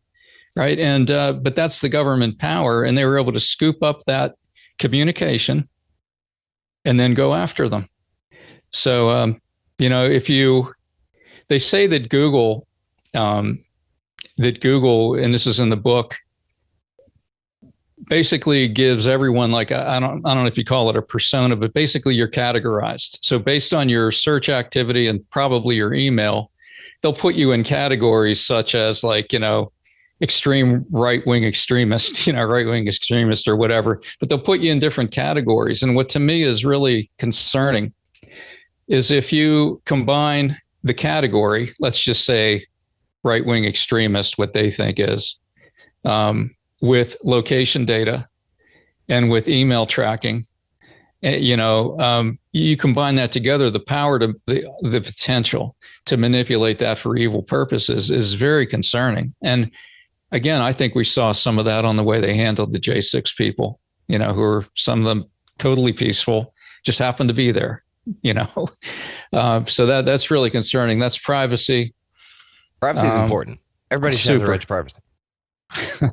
right? And but that's the government power, and they were able to scoop up that communication and then go after them. So they say that Google, and this is in the book, basically gives everyone, like, I don't know if you call it a persona, but basically you're categorized. So based on your search activity and probably your email, they'll put you in categories such as, like, extreme right-wing extremist, right-wing extremist or whatever, but they'll put you in different categories. And what to me is really concerning is if you combine the category, let's just say right-wing extremist, what they think is, with location data and with email tracking, you combine that together, the power to the potential to manipulate that for evil purposes is very concerning. And again, I think we saw some of that on the way they handled the J6 people, who are some of them totally peaceful, just happened to be there, so that's really concerning. That's privacy. Privacy is important. Everybody should have the right to privacy.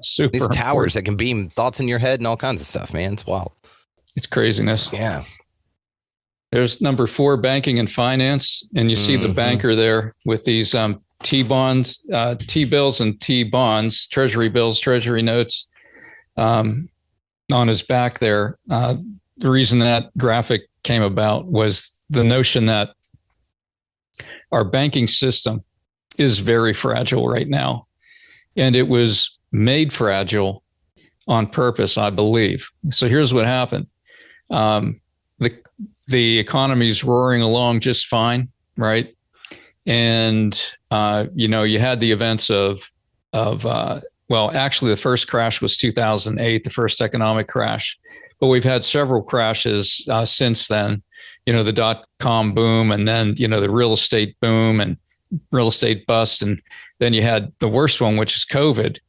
Super These towers important. that can beam thoughts in your head and all kinds of stuff, man. It's wild. It's craziness. Yeah. There's number 4, banking and finance. And you see the banker there with these T-bonds, T-bills and T-bonds, treasury bills, treasury notes on his back there. The reason that graphic came about was the notion that our banking system is very fragile right now. And it was made fragile on purpose, I believe. So here's what happened. The economy's roaring along just fine, right? And, you had the events actually the first crash was 2008, the first economic crash. But we've had several crashes since then, the dot-com boom, and then, the real estate boom and real estate bust. And then you had the worst one, which is COVID,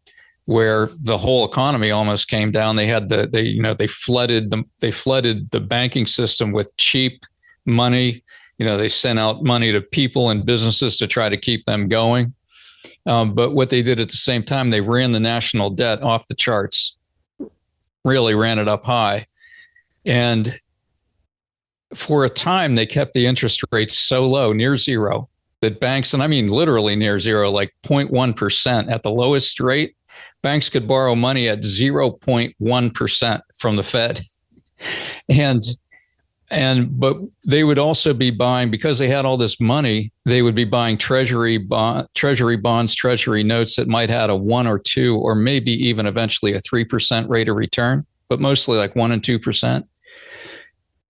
where the whole economy almost came down. They had they flooded the banking system with cheap money. They sent out money to people and businesses to try to keep them going. But what they did at the same time, they ran the national debt off the charts, really ran it up high. And for a time, they kept the interest rates so low, near zero, that banks, and I mean literally near zero, like 0.1% at the lowest rate, banks could borrow money at 0.1% from the Fed. But they would also be buying, because they had all this money, they would be buying treasury bonds, treasury notes that might have a 1 or 2 or maybe even eventually a 3% rate of return, but mostly like 1 and 2%.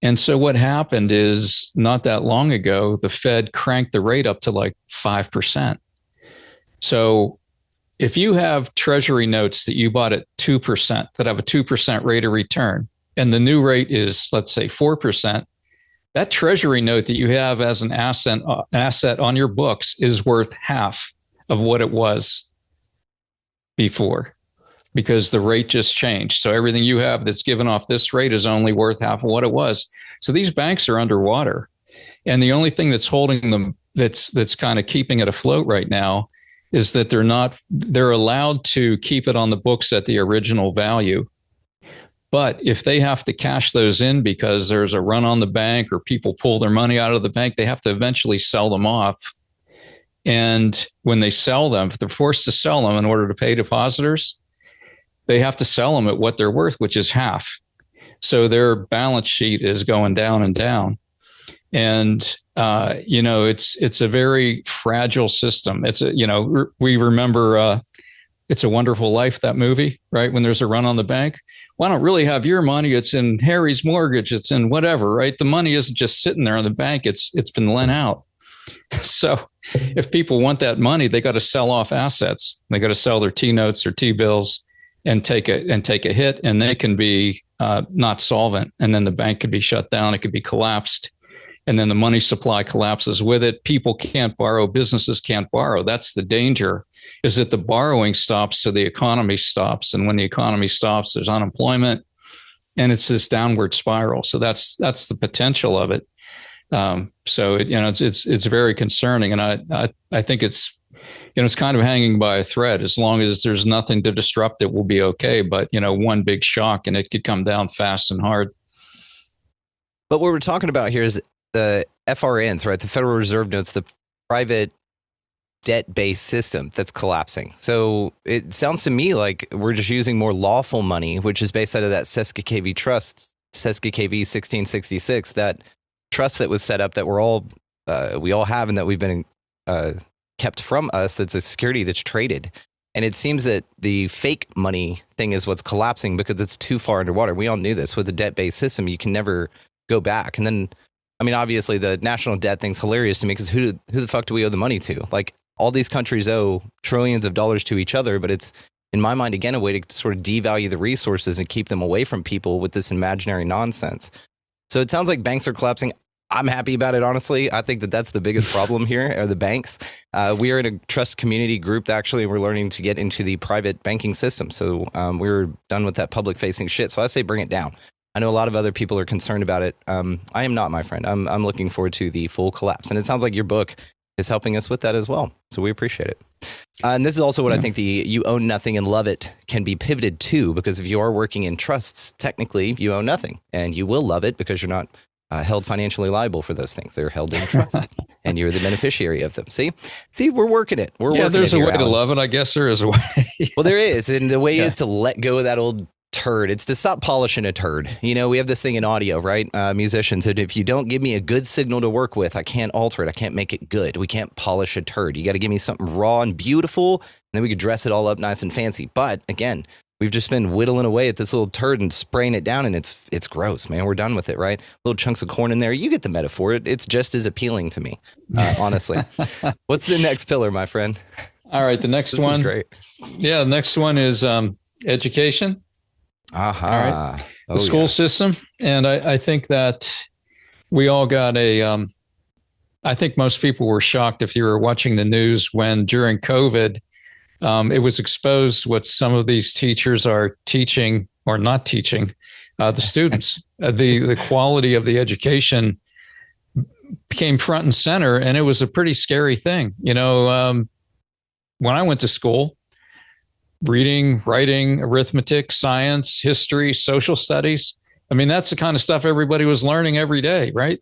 And so what happened is, not that long ago, the Fed cranked the rate up to like 5%. So if you have treasury notes that you bought at 2% that have a 2% rate of return, and the new rate is, let's say, 4%, that treasury note that you have as an asset on your books is worth half of what it was before, because the rate just changed. So everything you have that's given off this rate is only worth half of what it was. So these banks are underwater. And the only thing that's holding them, that's kind of keeping it afloat right now, is that they're allowed to keep it on the books at the original value. But if they have to cash those in because there's a run on the bank or people pull their money out of the bank, they have to eventually sell them off. And when they sell them, if they're forced to sell them in order to pay depositors, they have to sell them at what they're worth, which is half. So their balance sheet is going down and down. And, it's a very fragile system. We remember It's a Wonderful Life, that movie, right? When there's a run on the bank. Well, I don't really have your money. It's in Harry's mortgage. It's in whatever, right? The money isn't just sitting there in the bank. It's been lent out. So if people want that money, they got to sell off assets. They got to sell their T-notes or T-bills and take a hit, and they can be not solvent. And then the bank could be shut down. It could be collapsed. And then the money supply collapses with it. People can't borrow. Businesses can't borrow. That's the danger, is that the borrowing stops, so the economy stops. And when the economy stops, there's unemployment, and it's this downward spiral. So that's the potential of it. So it's very concerning. And I think it's it's kind of hanging by a thread. As long as there's nothing to disrupt it, we'll be okay. But, one big shock and it could come down fast and hard. But what we're talking about here is the FRNs, right? The Federal Reserve Notes, the private debt-based system that's collapsing. So it sounds to me like we're just using more lawful money, which is based out of that Seskakavy Trust, Seskakavy 1666, that trust that was set up that we all have and that we've been kept from us. That's a security that's traded. And it seems that the fake money thing is what's collapsing because it's too far underwater. We all knew this. With a debt-based system, you can never go back. And then, I mean, obviously the national debt thing's hilarious to me because who the fuck do we owe the money to? Like, all these countries owe trillions of dollars to each other, but it's, in my mind, again, a way to sort of devalue the resources and keep them away from people with this imaginary nonsense. So it sounds like banks are collapsing. I'm happy about it, honestly. I think that that's the biggest problem here, are the banks. We are in a trust community group, actually. We're learning to get into the private banking system. So we're done with that public-facing shit. So I say bring it down. I know a lot of other people are concerned about it. I am not, my friend. I'm looking forward to the full collapse. And it sounds like your book is helping us with that as well. So we appreciate it. And this is also what I think the you own nothing and love it can be pivoted to, because if you are working in trusts, technically you own nothing and you will love it because you're not held financially liable for those things. They're held in trust and you're the beneficiary of them. See, we're working it. We're working there's it a here, way to Allan. love it. I guess there is a way. Well, there is. And the way is to let go of that old turd. It's to stop polishing a turd. We have this thing in audio, right? Musicians, that if you don't give me a good signal to work with, I can't alter it. I can't make it good. We can't polish a turd. You got to give me something raw and beautiful, and then we could dress it all up nice and fancy. But again, we've just been whittling away at this little turd and spraying it down, and it's gross, man. We're done with it, right? Little chunks of corn in there. You get the metaphor. It's just as appealing to me, honestly. What's the next pillar, my friend? All right, the next This one. is great. Yeah, the next one is education. Aha. All right. The school system. And I think that we all got I think most people were shocked if you were watching the news when during COVID, it was exposed what some of these teachers are teaching or not teaching the students. The quality of the education became front and center, and it was a pretty scary thing. When I went to school, reading, writing, arithmetic, science, history, social studies. I mean, that's the kind of stuff everybody was learning every day, right?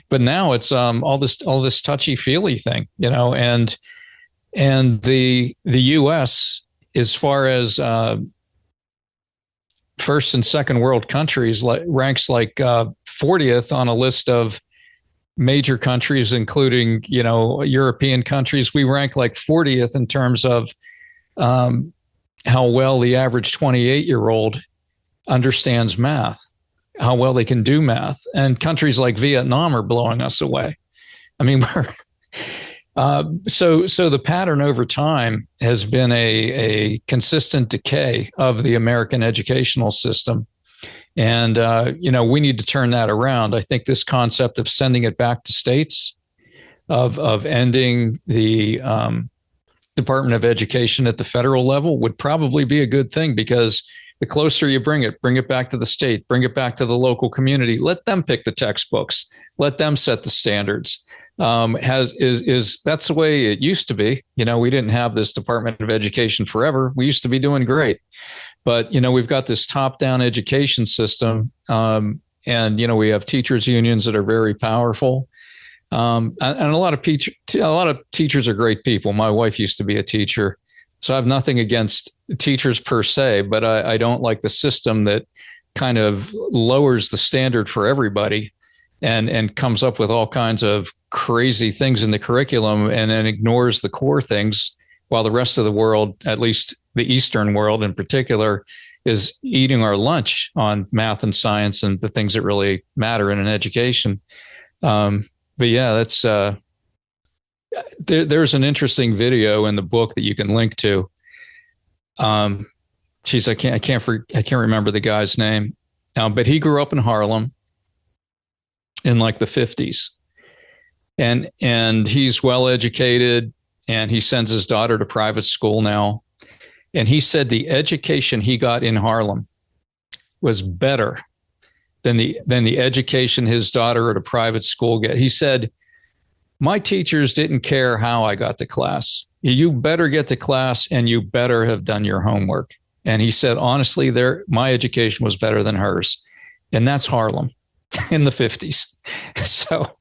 But now it's all this touchy-feely thing, and the U.S., as far as first and second world countries, ranks like 40th on a list of major countries, including European countries. We rank like 40th in terms of how well the average 28-year-old understands math, how well they can do math. And countries like Vietnam are blowing us away. I mean, so the pattern over time has been a consistent decay of the American educational system. And, we need to turn that around. I think this concept of sending it back to states, of ending the Department of Education at the federal level would probably be a good thing, because the closer you bring it back to the state, bring it back to the local community, let them pick the textbooks, let them set the standards. That's the way it used to be. We didn't have this Department of Education forever. We used to be doing great, but we've got this top-down education system, and we have teachers unions that are very powerful. And a lot of teachers are great people. My wife used to be a teacher, so I have nothing against teachers per se, but I don't like the system that kind of lowers the standard for everybody and comes up with all kinds of crazy things in the curriculum and then ignores the core things, while the rest of the world, at least the Eastern world in particular, is eating our lunch on math and science and the things that really matter in an education. But yeah, that's there's an interesting video in the book that you can link to. I can't remember the guy's name, but he grew up in Harlem in like the 50s, and he's well educated, and he sends his daughter to private school now. And he said the education he got in Harlem was better than the education his daughter at a private school get. He said, my teachers didn't care how I got to class. You better get to class and you better have done your homework. And he said, honestly, my education was better than hers. And that's Harlem in the 50s. So,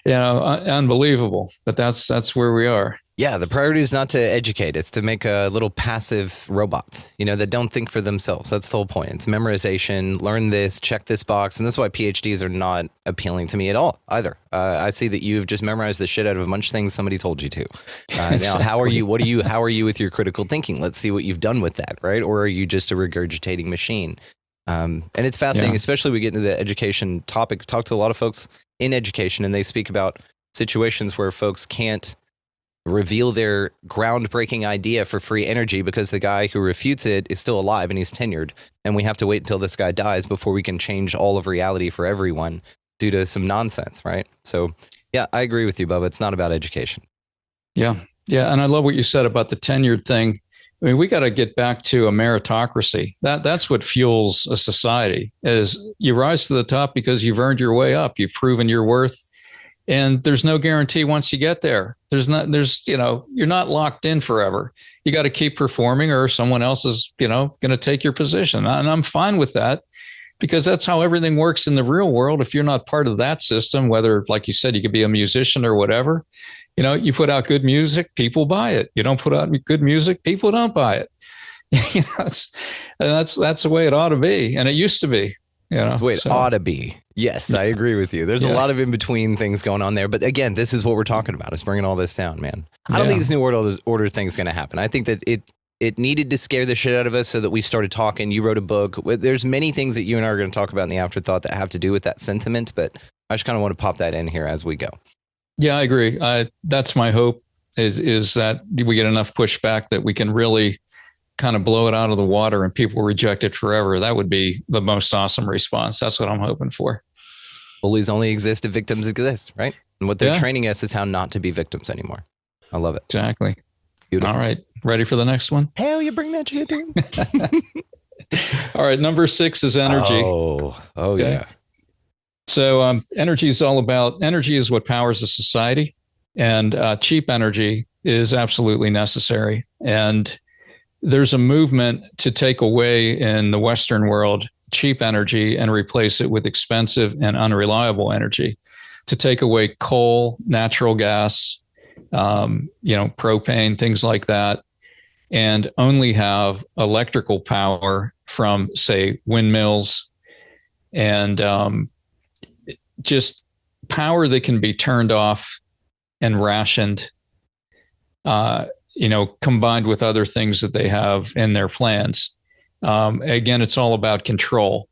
unbelievable. But that's where we are. Yeah, the priority is not to educate. It's to make little passive robots, that don't think for themselves. That's the whole point. It's memorization, learn this, check this box. And that's why PhDs are not appealing to me at all either. I see that you've just memorized the shit out of a bunch of things somebody told you to. Now, how are you with your critical thinking? Let's see what you've done with that, right? Or are you just a regurgitating machine? And it's fascinating, especially we get into the education topic. Talk to a lot of folks in education, and they speak about situations where folks can't reveal their groundbreaking idea for free energy because the guy who refutes it is still alive and he's tenured. And we have to wait until this guy dies before we can change all of reality for everyone due to some nonsense, right? So, yeah, I agree with you, Bubba. It's not about education. Yeah. Yeah. And I love what you said about the tenured thing. I mean, we got to get back to a meritocracy. That's what fuels a society, is you rise to the top because you've earned your way up. You've proven your worth. And there's no guarantee once you get there. You're not locked in forever. You got to keep performing or someone else is, going to take your position. And I'm fine with that because that's how everything works in the real world. If you're not part of that system, whether, like you said, you could be a musician or whatever, you put out good music, people buy it. You don't put out good music, people don't buy it. That's the way it ought to be. And it used to be. That's the way it ought to be. Yes, I agree with you. There's a lot of in-between things going on there. But again, this is what we're talking about, is bringing all this down, man. I don't think this New World Order thing's going to happen. I think that it needed to scare the shit out of us so that we started talking. You wrote a book. There's many things that you and I are going to talk about in the afterthought that have to do with that sentiment. But I just kind of want to pop that in here as we go. Yeah, I agree. That's my hope is that we get enough pushback that we can really kind of blow it out of the water and people reject it forever. That would be the most awesome response. That's what I'm hoping for. Bullies only exist if victims exist, right? And what they're training us is how not to be victims anymore. I love it. Exactly. Beautiful. All right. Ready for the next one? Hell, you bring that shit in. All right. Number 6 is energy. Oh, okay. Yeah. So energy is what powers a society, and cheap energy is absolutely necessary. And there's a movement to take away in the Western world cheap energy and replace it with expensive and unreliable energy, to take away coal, natural gas, propane, things like that, and only have electrical power from, say, windmills and just power that can be turned off and rationed, combined with other things that they have in their plans. Again, it's all about control.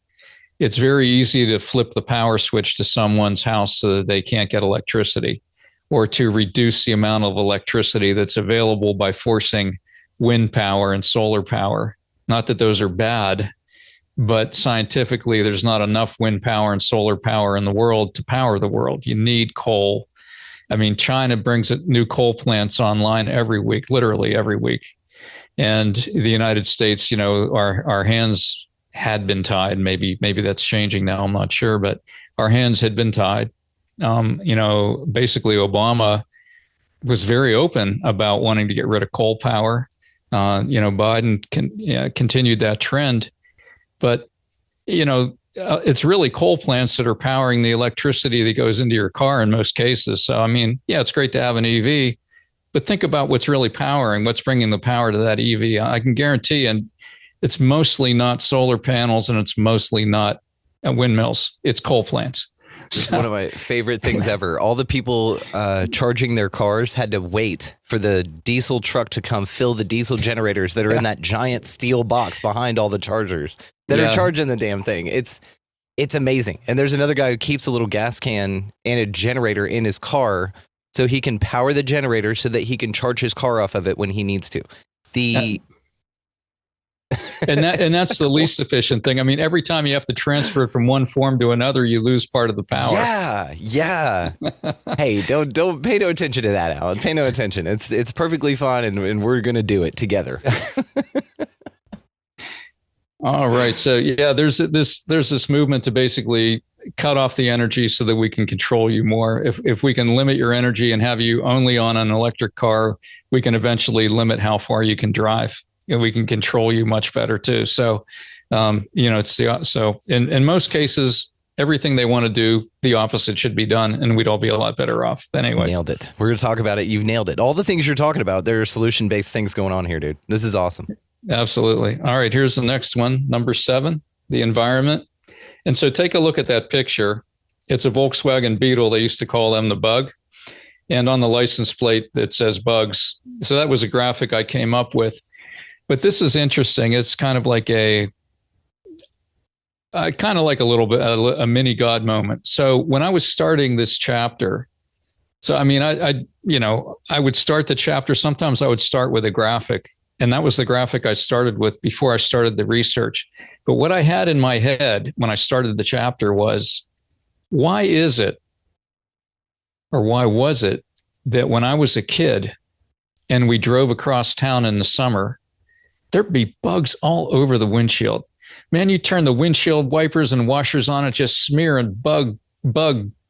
It's very easy to flip the power switch to someone's house so that they can't get electricity, or to reduce the amount of electricity that's available by forcing wind power and solar power. Not that those are bad, but scientifically, there's not enough wind power and solar power in the world to power the world. You need coal. I mean, China brings new coal plants online every week, literally every week. And the United States, our hands had been tied. Maybe that's changing now. I'm not sure, but our hands had been tied. Basically, Obama was very open about wanting to get rid of coal power. Biden continued that trend. But, it's really coal plants that are powering the electricity that goes into your car in most cases. So, it's great to have an EV, but think about what's really what's bringing the power to that EV. I can guarantee, and it's mostly not solar panels and it's mostly not windmills. It's coal plants. It's one of my favorite things ever. All the people charging their cars had to wait for the diesel truck to come fill the diesel generators that are in that giant steel box behind all the chargers that are charging the damn thing. It's amazing. And there's another guy who keeps a little gas can and a generator in his car so he can power the generator so that he can charge his car off of it when he needs to. And that's the least efficient thing. Every time you have to transfer it from one form to another, you lose part of the power. Yeah. Hey, don't pay no attention to that, Alan. Pay no attention. It's perfectly fine, and we're gonna do it together. All right. So yeah, there's this movement to basically cut off the energy so that we can control you more. If we can limit your energy and have you only on an electric car, we can eventually limit how far you can drive, and we can control you much better too. So, so in most cases, everything they want to do, the opposite should be done, and we'd all be a lot better off. Anyway, nailed it. We're going to talk about it. You've nailed it. All the things you're talking about, there are solution-based things going on here, dude. This is awesome. Absolutely. All right, here's the next one, number 7, the environment. And so take a look at that picture. It's a Volkswagen Beetle. They used to call them the Bug. And on the license plate that says Bugs. So that was a graphic I came up with. But this is interesting. It's kind of like a little bit a mini God moment. So when I was starting this chapter, so I mean, I would start the chapter. Sometimes I would start with a graphic. And that was the graphic I started with before I started the research. But what I had in my head when I started the chapter was, why is it, or why was it, that when I was a kid and we drove across town in the summer, there'd be bugs all over the windshield? Man, you turn the windshield wipers and washers on, it just smearing bug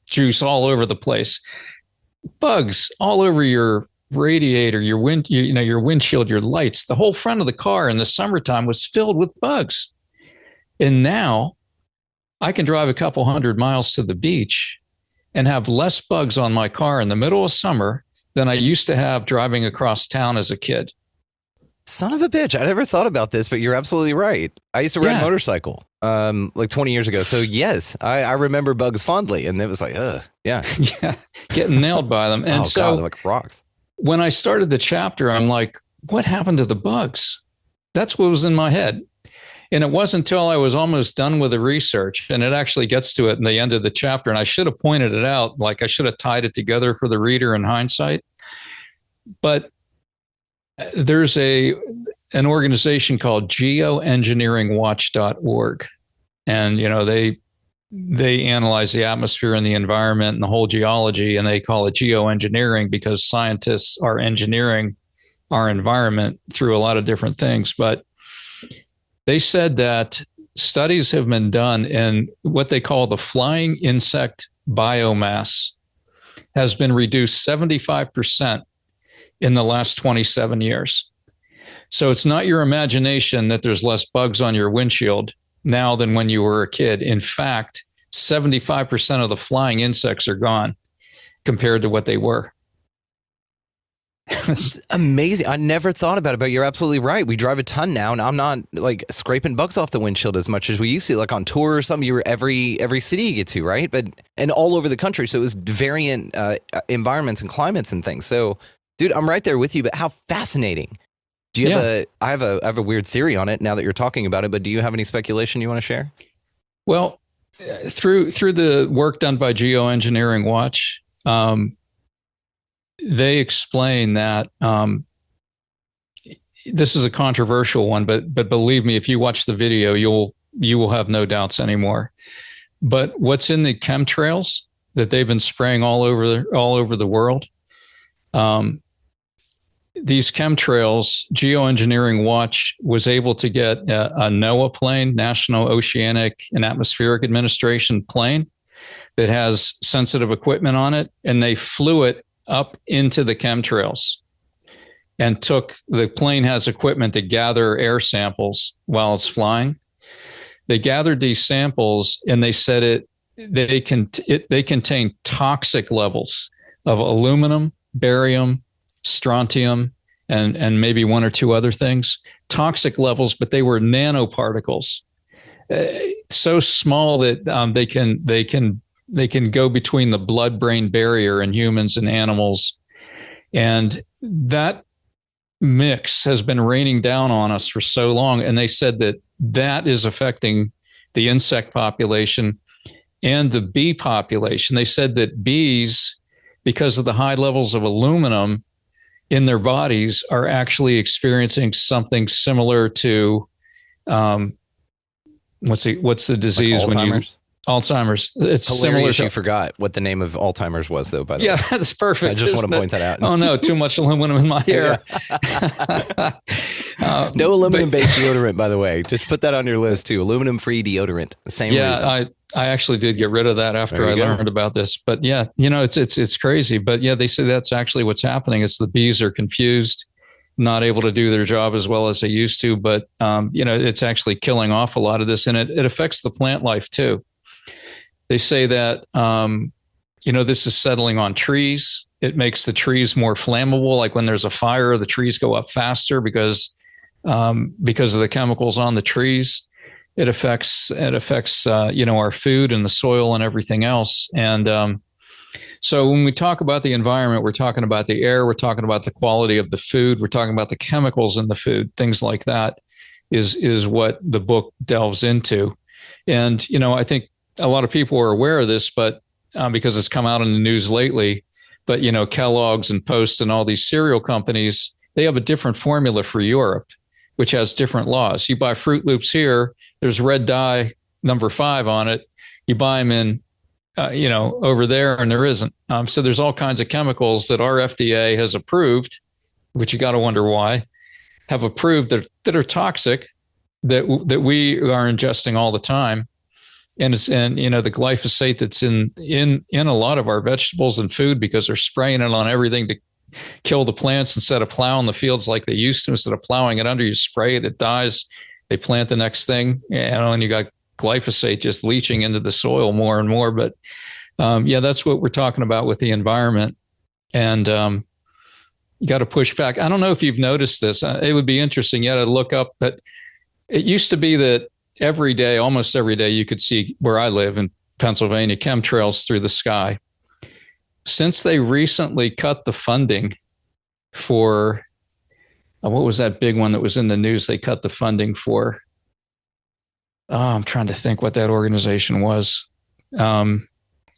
juice all over the place. Bugs all over your radiator, your windshield, your lights. The whole front of the car in the summertime was filled with bugs. And now I can drive a couple 100 miles to the beach and have less bugs on my car in the middle of summer than I used to have driving across town as a kid. Son of a bitch. I never thought about this, but you're absolutely right. I used to ride a motorcycle like 20 years ago. So yes, I remember bugs fondly. And it was like, yeah. Yeah, getting nailed by them. And God, they're like rocks. When I started the chapter, I'm like, what happened to the bugs? That's what was in my head. And it wasn't until I was almost done with the research, and it actually gets to it in the end of the chapter. And I should have pointed it out, like I should have tied it together for the reader in hindsight. But there's an organization called geoengineeringwatch.org. And, they analyze the atmosphere and the environment and the whole geology, and they call it geoengineering because scientists are engineering our environment through a lot of different things. But they said that studies have been done in what they call the flying insect biomass has been reduced 75% in the last 27 years. So it's not your imagination that there's less bugs on your windshield now than when you were a kid. In fact, 75% of the flying insects are gone compared to what they were. It's amazing. I never thought about it, but you're absolutely right. We drive a ton now, and I'm not like scraping bugs off the windshield as much as we used to. Like on tour or something, you were every city you get to, right? And all over the country. So it was variant environments and climates and things. So, dude, I'm right there with you. But how fascinating. Do you have I have a weird theory on it now that you're talking about it, but do you have any speculation you want to share? Well, through the work done by Geoengineering Watch, they explain that this is a controversial one, but believe me, if you watch the video, you will have no doubts anymore. But what's in the chemtrails that they've been spraying all over the world? These chemtrails, Geoengineering Watch was able to get a NOAA plane, National Oceanic and Atmospheric Administration plane, that has sensitive equipment on it, and they flew it up into the chemtrails and the plane has equipment to gather air samples while it's flying. They gathered these samples, and they said they contain toxic levels of aluminum, barium, strontium, and maybe one or two other things, toxic levels, but they were nanoparticles, so small that they can go between the blood-brain barrier in humans and animals. And that mix has been raining down on us for so long. And they said that is affecting the insect population and the bee population. They said that bees, because of the high levels of aluminum in their bodies, are actually experiencing something similar to what's the disease like when Alzheimer's. It's hilarious. Similar. You forgot what the name of Alzheimer's was, though. By the way, yeah, that's perfect. I just want to point that out. Oh no, too much aluminum in my hair. No aluminum-based deodorant, by the way. Just put that on your list too. Aluminum-free deodorant. Same reason. I actually did get rid of that after I learned about this. But yeah, it's crazy. But yeah, they say that's actually what's happening. It's the bees are confused, not able to do their job as well as they used to. But it's actually killing off a lot of this, and it affects the plant life too. They say that this is settling on trees. It makes the trees more flammable. Like when there's a fire, the trees go up faster because of the chemicals on the trees. It affects our food and the soil and everything else. And so when we talk about the environment, we're talking about the air, we're talking about the quality of the food, we're talking about the chemicals in the food, things like that is what the book delves into. And I think a lot of people are aware of this, but because it's come out in the news lately. But Kellogg's and Post and all these cereal companies, they have a different formula for Europe, which has different laws. You buy Fruit Loops here, there's red dye number 5 on it. You buy them in, over there, and there isn't. So there's all kinds of chemicals that our FDA has approved, which you got to wonder why, have approved that are toxic, that we are ingesting all the time. And the glyphosate that's in a lot of our vegetables and food, because they're spraying it on everything to kill the plants instead of plowing the fields like they used to. Instead of plowing it under, you spray it, it dies. They plant the next thing, and you got glyphosate just leaching into the soil more and more. But that's what we're talking about with the environment. And you got to push back. I don't know if you've noticed this. It would be interesting. You got to look up, but it used to be that almost every day, you could see where I live in Pennsylvania, chemtrails through the sky. Since they recently cut the funding for, what was that big one that was in the news? They cut the funding for, I'm trying to think what that organization was.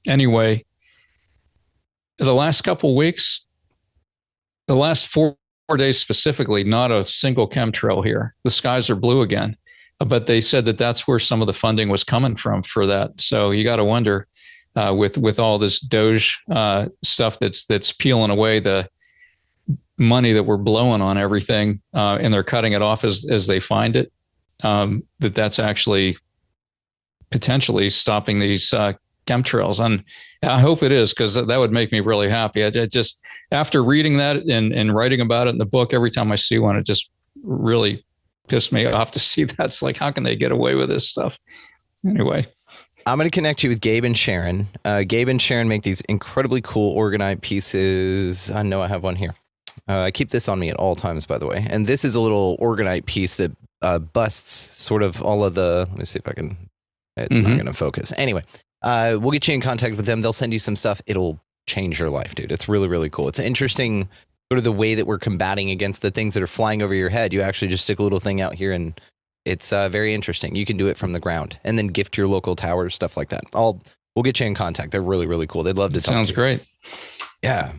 Anyway, the last couple of weeks, the last 4 days specifically, not a single chemtrail here. The skies are blue again. But they said that that's where some of the funding was coming from for that. So you got to wonder, with all this Doge stuff that's peeling away the money that we're blowing on everything, and they're cutting it off as they find it, that's actually potentially stopping these chemtrails. And I hope it is, because that would make me really happy. I just, after reading that and writing about it in the book, every time I see one, it just really pissed me off to see that. It's like, how can they get away with this stuff? Anyway. I'm going to connect you with Gabe and Sharon. Gabe and Sharon make these incredibly cool organite pieces. I know I have one here. I keep this on me at all times, by the way. And this is a little organite piece that busts sort of all of the, let me see if I can, it's not going to focus. Anyway, we'll get you in contact with them. They'll send you some stuff. It'll change your life, dude. It's really, really cool. It's interesting, sort of the way that we're combating against the things that are flying over your head. You actually just stick a little thing out here, and it's very interesting. You can do it from the ground and then gift your local towers, stuff like that. We'll get you in contact. They're really, really cool. They'd love to talk to you. Sounds great. Yeah.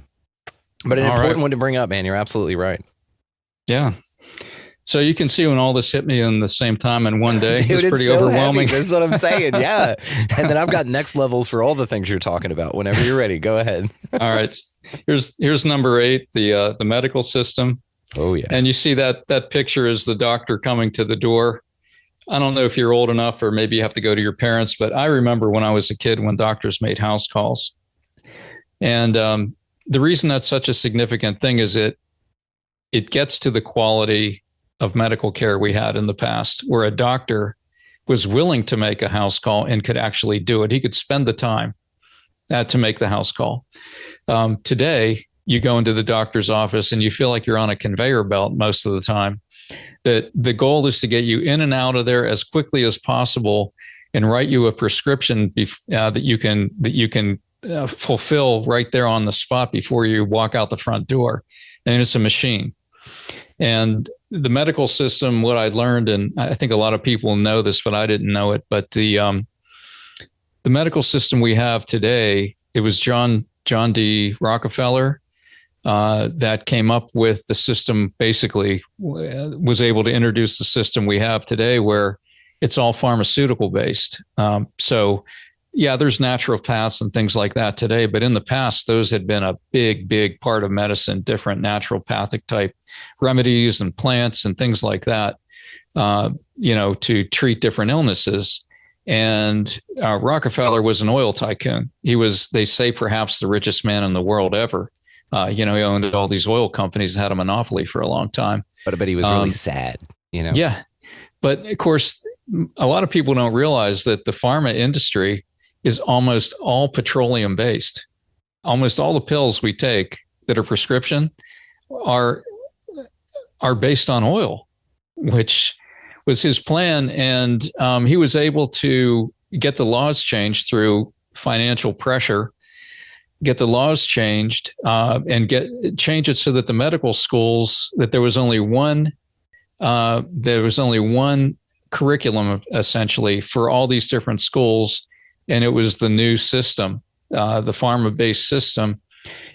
But an important one to bring up, man. You're absolutely right. Yeah. So you can see when all this hit me in the same time in one day. Dude, it's pretty so overwhelming. Heavy. That's what I'm saying. Yeah. And then I've got next levels for all the things you're talking about. Whenever you're ready, go ahead. All right. Here's number 8, the medical system. Oh, yeah. And you see that picture is the doctor coming to the door. I don't know if you're old enough, or maybe you have to go to your parents, but I remember when I was a kid when doctors made house calls. And the reason that's such a significant thing is it gets to the quality of medical care we had in the past, where a doctor was willing to make a house call and could actually do it. He could spend the time to make the house call. Today, you go into the doctor's office and you feel like you're on a conveyor belt most of the time. That the goal is to get you in and out of there as quickly as possible and write you a prescription that you can fulfill right there on the spot before you walk out the front door. And it's a machine. And the medical system, what I learned, and I think a lot of people know this, but I didn't know it, but the medical system we have today, it was John D. Rockefeller that came up with the system, basically was able to introduce the system we have today, where it's all pharmaceutical based. So yeah, there's naturopaths and things like that today, but in the past, those had been a big part of medicine, different naturopathic type remedies and plants and things like that, to treat different illnesses. And Rockefeller was an oil tycoon. He was, they say, perhaps the richest man in the world ever. He owned all these oil companies and had a monopoly for a long time. But he was really sad, Yeah. But of course, a lot of people don't realize that the pharma industry is almost all petroleum based. Almost all the pills we take that are prescription are based on oil, which was his plan. And he was able to get the laws changed through financial pressure, get the laws changed and change it so that the medical schools, that there was only one curriculum essentially for all these different schools. And it was the new system, the pharma-based system,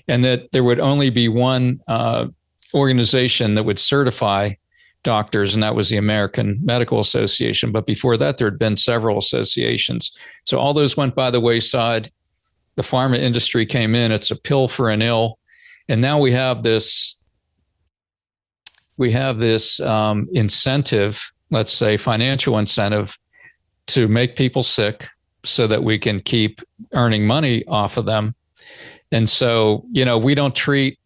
and that there would only be one organization that would certify doctors, and that was the American Medical Association. But before that, there had been several associations. So all those went by the wayside. The pharma industry came in. It's a pill for an ill. And now we have this incentive, let's say financial incentive, to make people sick so that we can keep earning money off of them. And so, we don't treat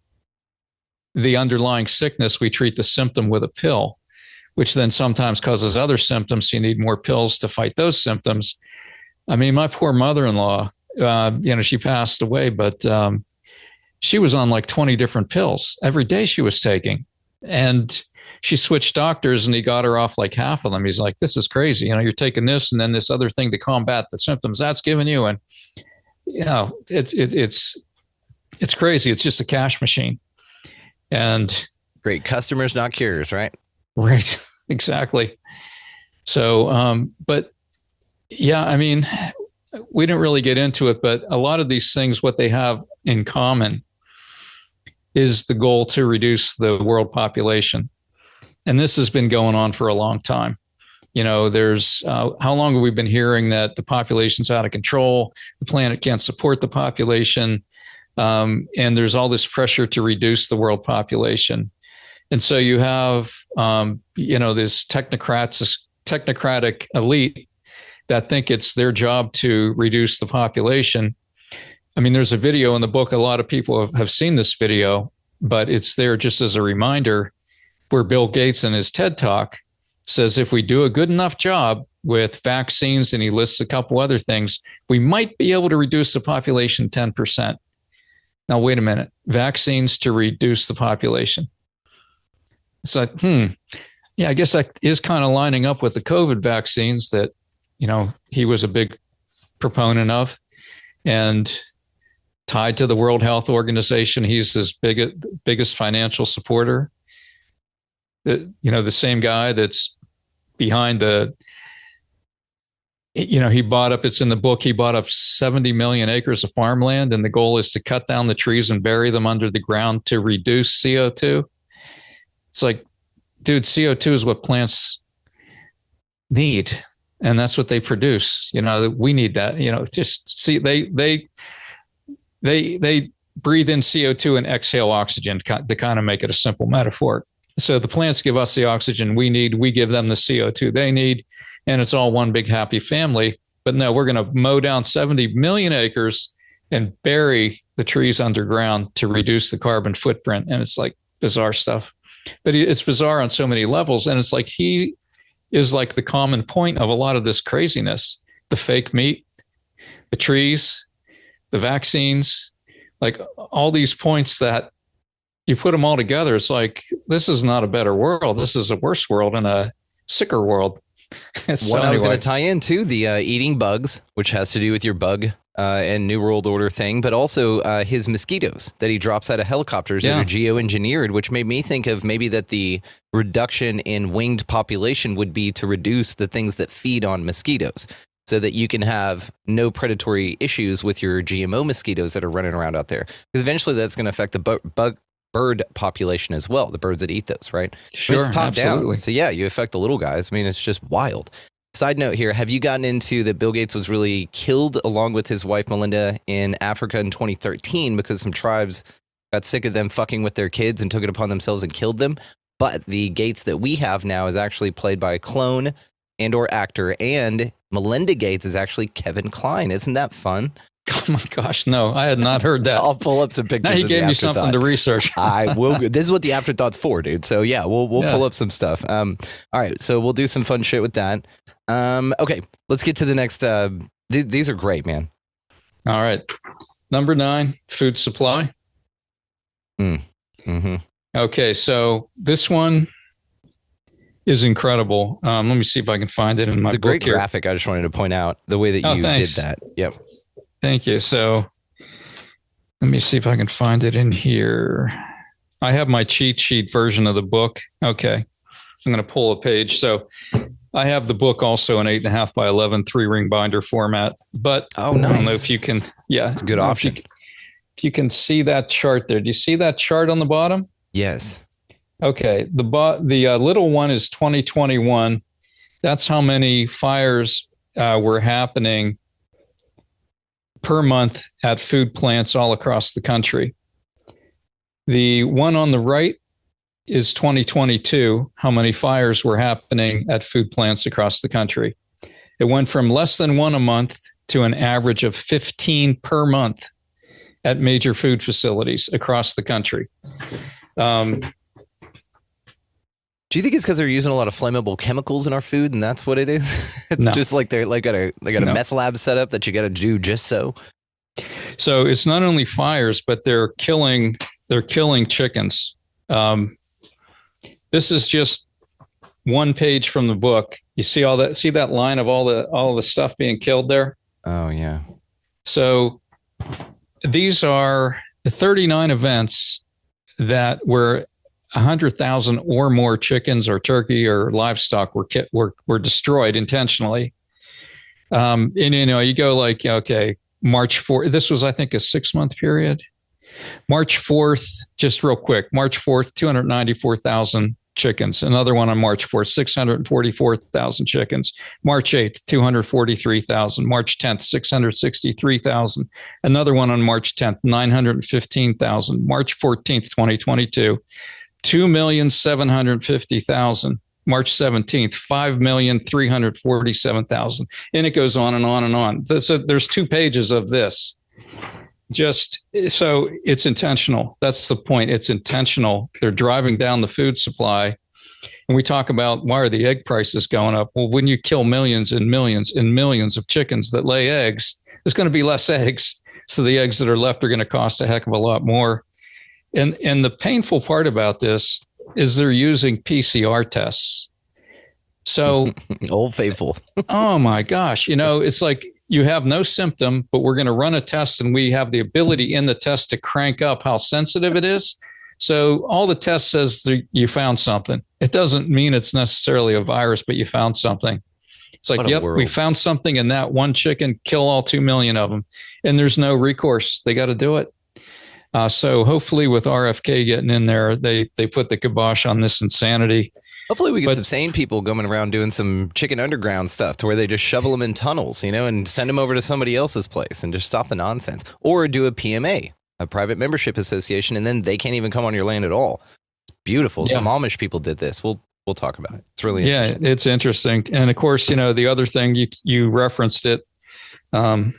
the underlying sickness, we treat the symptom with a pill, which then sometimes causes other symptoms. You need more pills to fight those symptoms. I mean, my poor mother-in-law, she passed away, but she was on like 20 different pills every day she was taking. And she switched doctors and he got her off like half of them. He's like, this is crazy. You're taking this and then this other thing to combat the symptoms that's giving you. And, it's crazy. It's just a cash machine. And great customers, not cures, right? Right. Exactly. So, but yeah, I mean, we didn't really get into it, but a lot of these things, what they have in common is the goal to reduce the world population. And this has been going on for a long time. There's how long have we been hearing that the population's out of control, the planet can't support the population, and there's all this pressure to reduce the world population. And so you have, this technocratic elite that think it's their job to reduce the population. I mean, there's a video in the book. A lot of people have seen this video, but it's there just as a reminder, where Bill Gates in his TED Talk says, if we do a good enough job with vaccines, and he lists a couple other things, we might be able to reduce the population 10%. Now, wait a minute, vaccines to reduce the population. It's like, yeah, I guess that is kind of lining up with the COVID vaccines that, he was a big proponent of, and tied to the World Health Organization. He's his biggest financial supporter. The same guy that's behind he bought up, it's in the book, he bought up 70 million acres of farmland, and the goal is to cut down the trees and bury them under the ground to reduce CO2. It's like, dude, CO2 is what plants need, and that's what they produce. We need that. Just see, they breathe in CO2 and exhale oxygen to kind of make it a simple metaphor. So the plants give us the oxygen we need. We give them the CO2 they need. And it's all one big happy family. But no, we're going to mow down 70 million acres and bury the trees underground to reduce the carbon footprint. And it's like bizarre stuff. But it's bizarre on so many levels. And it's like he is like the common point of a lot of this craziness. The fake meat, the trees, the vaccines, like all these points that you put them all together, it's like, this is not a better world. This is a worse world and a sicker world. So I was going to tie into the eating bugs, which has to do with your bug and New World Order thing, but also his mosquitoes that he drops out of helicopters that are geoengineered, which made me think of maybe that the reduction in winged population would be to reduce the things that feed on mosquitoes, so that you can have no predatory issues with your GMO mosquitoes that are running around out there. Because eventually that's going to affect the bird population as well, the birds that eat those, right? Sure, it's top absolutely. down. So yeah, you affect the little guys. I mean, it's just wild. Side note here, have you gotten into that Bill Gates was really killed along with his wife Melinda in Africa in 2013 because some tribes got sick of them fucking with their kids and took it upon themselves and killed them? But the Gates that we have now is actually played by a clone and or actor, and Melinda Gates is actually Kevin Kline. Isn't that fun? Oh my gosh, no, I had not heard that. I'll pull up some pictures. Now you of gave the me something to research. I will. This is what the afterthought's for, dude. So yeah, we'll pull up some stuff. All right, so we'll do some fun shit with that. Okay, let's get to the next. These are great, man. All right, number 9, food supply. Mm-hmm. Okay, so this one is incredible. Let me see if I can find it in my It's a great book here. graphic. I just wanted to point out the way that you did that. Yep. Thank you. So let me see if I can find it in here. I have my cheat sheet version of the book. Okay. I'm going to pull a page. So I have the book also in 8.5 by 11 3-ring binder format. But oh, nice. I don't know if you can. Yeah, it's a good option. If you can see that chart there. Do you see that chart on the bottom? Yes. Okay. The little one is 2021. That's how many fires were happening per month at food plants all across the country. The one on the right is 2022, how many fires were happening at food plants across the country. It went from less than 1 a month to an average of 15 per month at major food facilities across the country. Do you think it's because they're using a lot of flammable chemicals in our food, and that's what it is? It's just like they got a meth lab set up that you got to do just so. So it's not only fires, but they're killing chickens. This is just one page from the book. You see all that? See that line of all the stuff being killed there? Oh yeah. So these are 39 events that were 100,000 or more chickens or turkey or livestock were destroyed intentionally. And you go like, okay, March 4th. This was, I think, a 6-month period. March 4th, just real quick. March 4th, 294,000 chickens. Another one on March 4th, 644,000 chickens. March 8th, 243,000. March 10th, 663,000. Another one on March 10th, 915,000. March 14th, 2022. 2,750,000. March 17th, 5,347,000. And it goes on and on and on. There's 2 pages of this. Just so it's intentional. That's the point. It's intentional. They're driving down the food supply. And we talk about, why are the egg prices going up? Well, when you kill millions and millions and millions of chickens that lay eggs, there's going to be less eggs. So the eggs that are left are going to cost a heck of a lot more. And the painful part about this is they're using PCR tests. So Old Faithful. Oh my gosh. It's like you have no symptom, but we're going to run a test and we have the ability in the test to crank up how sensitive it is. So all the test says that you found something. It doesn't mean it's necessarily a virus, but you found something. It's like, yep, we found something in that one chicken, kill all 2 million of them. And there's no recourse. They got to do it. So hopefully with RFK getting in there, they put the kibosh on this insanity. Hopefully we get some sane people going around doing some chicken underground stuff to where they just shovel them in tunnels, and send them over to somebody else's place and just stop the nonsense. Or do a PMA, a private membership association, and then they can't even come on your land at all. It's beautiful. Yeah. Some Amish people did this. We'll talk about it. It's really interesting. Yeah, it's interesting. And of course, the other thing you referenced it, again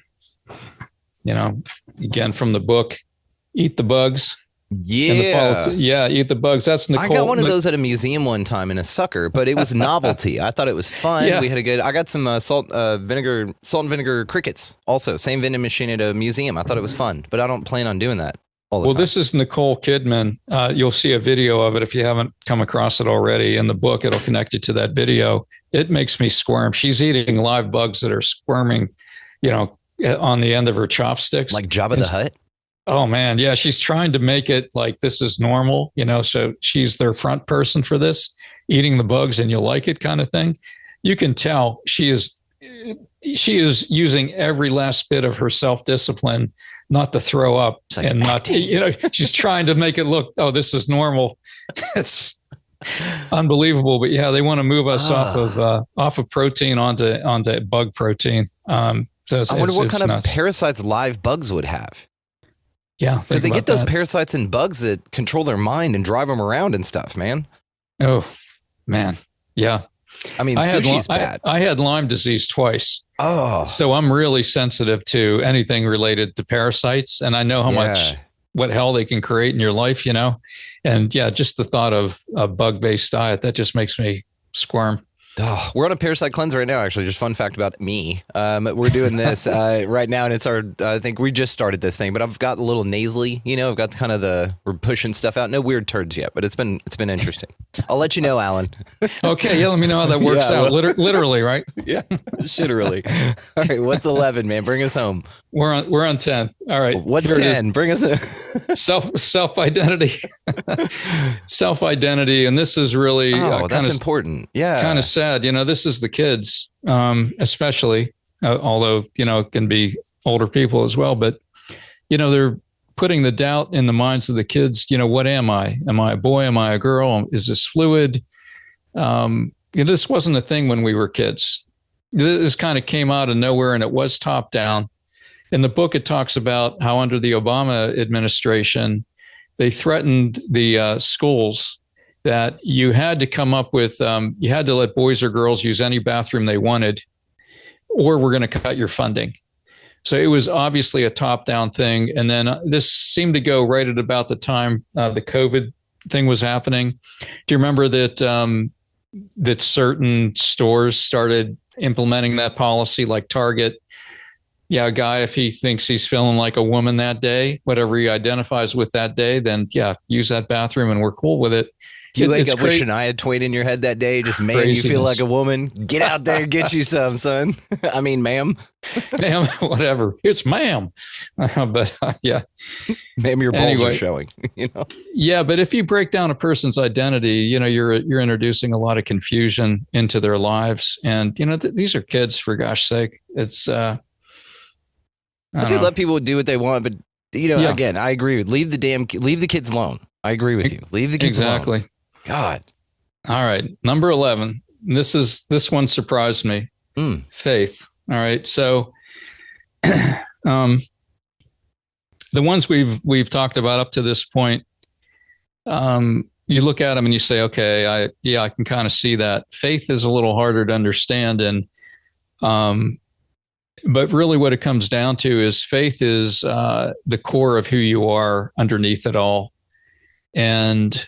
from the book, eat the bugs. Yeah. Eat the bugs. That's Nicole. I got one of those at a museum one time in a sucker, but it was novelty. I thought it was fun. Yeah. We had I got some salt and vinegar crickets also. Same vending machine at a museum. I thought it was fun, but I don't plan on doing that all the time. Well, this is Nicole Kidman. You'll see a video of it if you haven't come across it already. In the book, it'll connect you to that video. It makes me squirm. She's eating live bugs that are squirming, on the end of her chopsticks. Like Jabba the Hutt? Oh man, yeah, she's trying to make it like this is normal, so she's their front person for this, eating the bugs and you'll like it kind of thing. You can tell she is using every last bit of her self-discipline not to throw up and not, she's trying to make it look, oh, this is normal. It's Unbelievable. But yeah, they want to move us off of protein onto bug protein. So I wonder what kind of nuts. parasites live bugs would have. Yeah, because they get those that. parasites in bugs that control their mind and drive them around and stuff, man. Oh, man. Yeah. I mean, sushi's bad. I had Lyme disease twice. Oh. So I'm really sensitive to anything related to parasites. And I know how much, what hell they can create in your life, And yeah, just the thought of a bug-based diet, that just makes me squirm. Oh, we're on a parasite cleanse right now, actually. Just fun fact about me. We're doing this right now, and it's I think we just started this thing, but I've got a little nasally, I've got kind of we're pushing stuff out. No weird turds yet, but it's been interesting. I'll let you know, Alan. Okay, yeah, let me know how that works out. Literally, right? Yeah, literally. All right, what's 11, man? Bring us home. We're on 10. All right. What's 10? Bring us in. Self-identity. Self-identity, and this is really that's important. Yeah. Kind of sad. This is the kids, especially, although, it can be older people as well. But, they're putting the doubt in the minds of the kids. What am I? Am I a boy? Am I a girl? Is this fluid? This wasn't a thing when we were kids. This kind of came out of nowhere, and it was top down. In the book, it talks about how under the Obama administration, they threatened the schools that you had to come up with, you had to let boys or girls use any bathroom they wanted, or we're going to cut your funding. So it was obviously a top-down thing. And then this seemed to go right at about the time the COVID thing was happening. Do you remember that that certain stores started implementing that policy, like Target? Yeah, a guy, if he thinks he's feeling like a woman that day, whatever he identifies with that day, then use that bathroom and we're cool with it. You wake up with Shania Twain in your head that day, just made you feel like a woman. Get out there and get you some, son. I mean, ma'am. Ma'am, whatever. It's ma'am. But yeah. Ma'am, your balls are showing. Yeah, but if you break down a person's identity, you're introducing a lot of confusion into their lives. And, these are kids, for gosh sake. It's, I say let people do what they want, but, again, I agree. Leave the kids alone. I agree with you. Leave the kids alone. God. All right. Number 11. This one surprised me. Faith. All right. So the ones we've talked about up to this point, you look at them and you say, okay, I can kind of see that. Faith is a little harder to understand. And but really what it comes down to is faith is the core of who you are underneath it all. And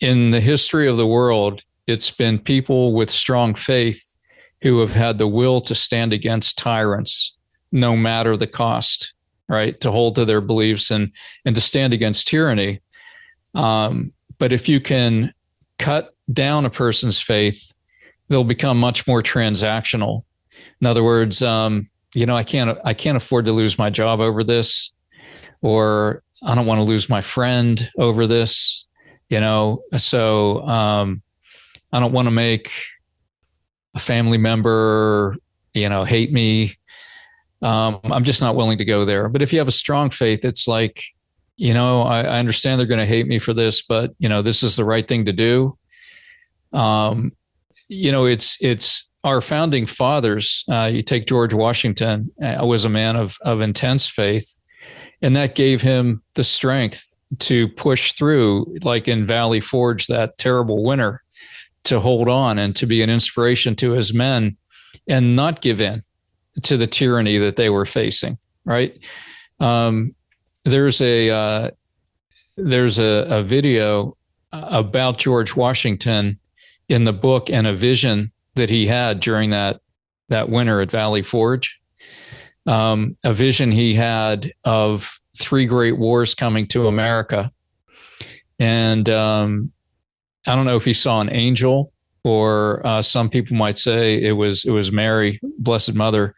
in the history of the world, it's been people with strong faith who have had the will to stand against tyrants, no matter the cost, right? To hold to their beliefs and to stand against tyranny. But if you can cut down a person's faith, they'll become much more transactional. In other words, I can't afford to lose my job over this, or I don't want to lose my friend over this. So I don't want to make a family member, hate me. I'm just not willing to go there. But if you have a strong faith, it's like, I understand they're going to hate me for this, but this is the right thing to do. It's our founding fathers. You take George Washington, was a man of intense faith, and that gave him the strength to push through, like in Valley Forge, that terrible winter, to hold on and to be an inspiration to his men and not give in to the tyranny that they were facing. Right. There's a video about George Washington in the book, and a vision that he had during that winter at Valley Forge. A vision he had of 3 great wars coming to America. And I don't know if he saw an angel, or some people might say it was Mary, Blessed Mother,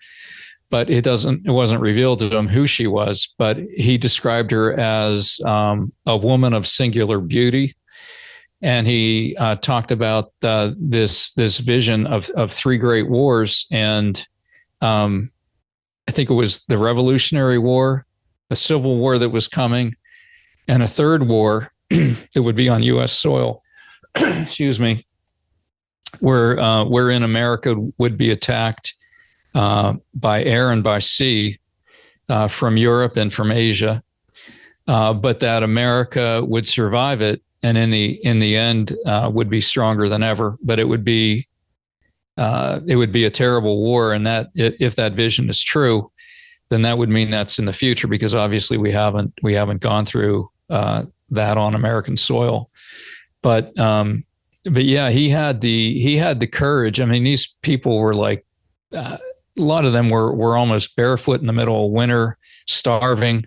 but it wasn't revealed to him who she was. But he described her as a woman of singular beauty. And he talked about this vision of 3 great wars. And I think it was the Revolutionary War, a civil war that was coming, and a third war that would be on U.S. soil. excuse me, wherein America would be attacked by air and by sea from Europe and from Asia, but that America would survive it, and in the end would be stronger than ever. But it would be a terrible war, and that if that vision is true, then that would mean that's in the future, because obviously we haven't gone through that on American soil. But yeah, he had the courage. I mean, these people were like, a lot of them were almost barefoot in the middle of winter, starving.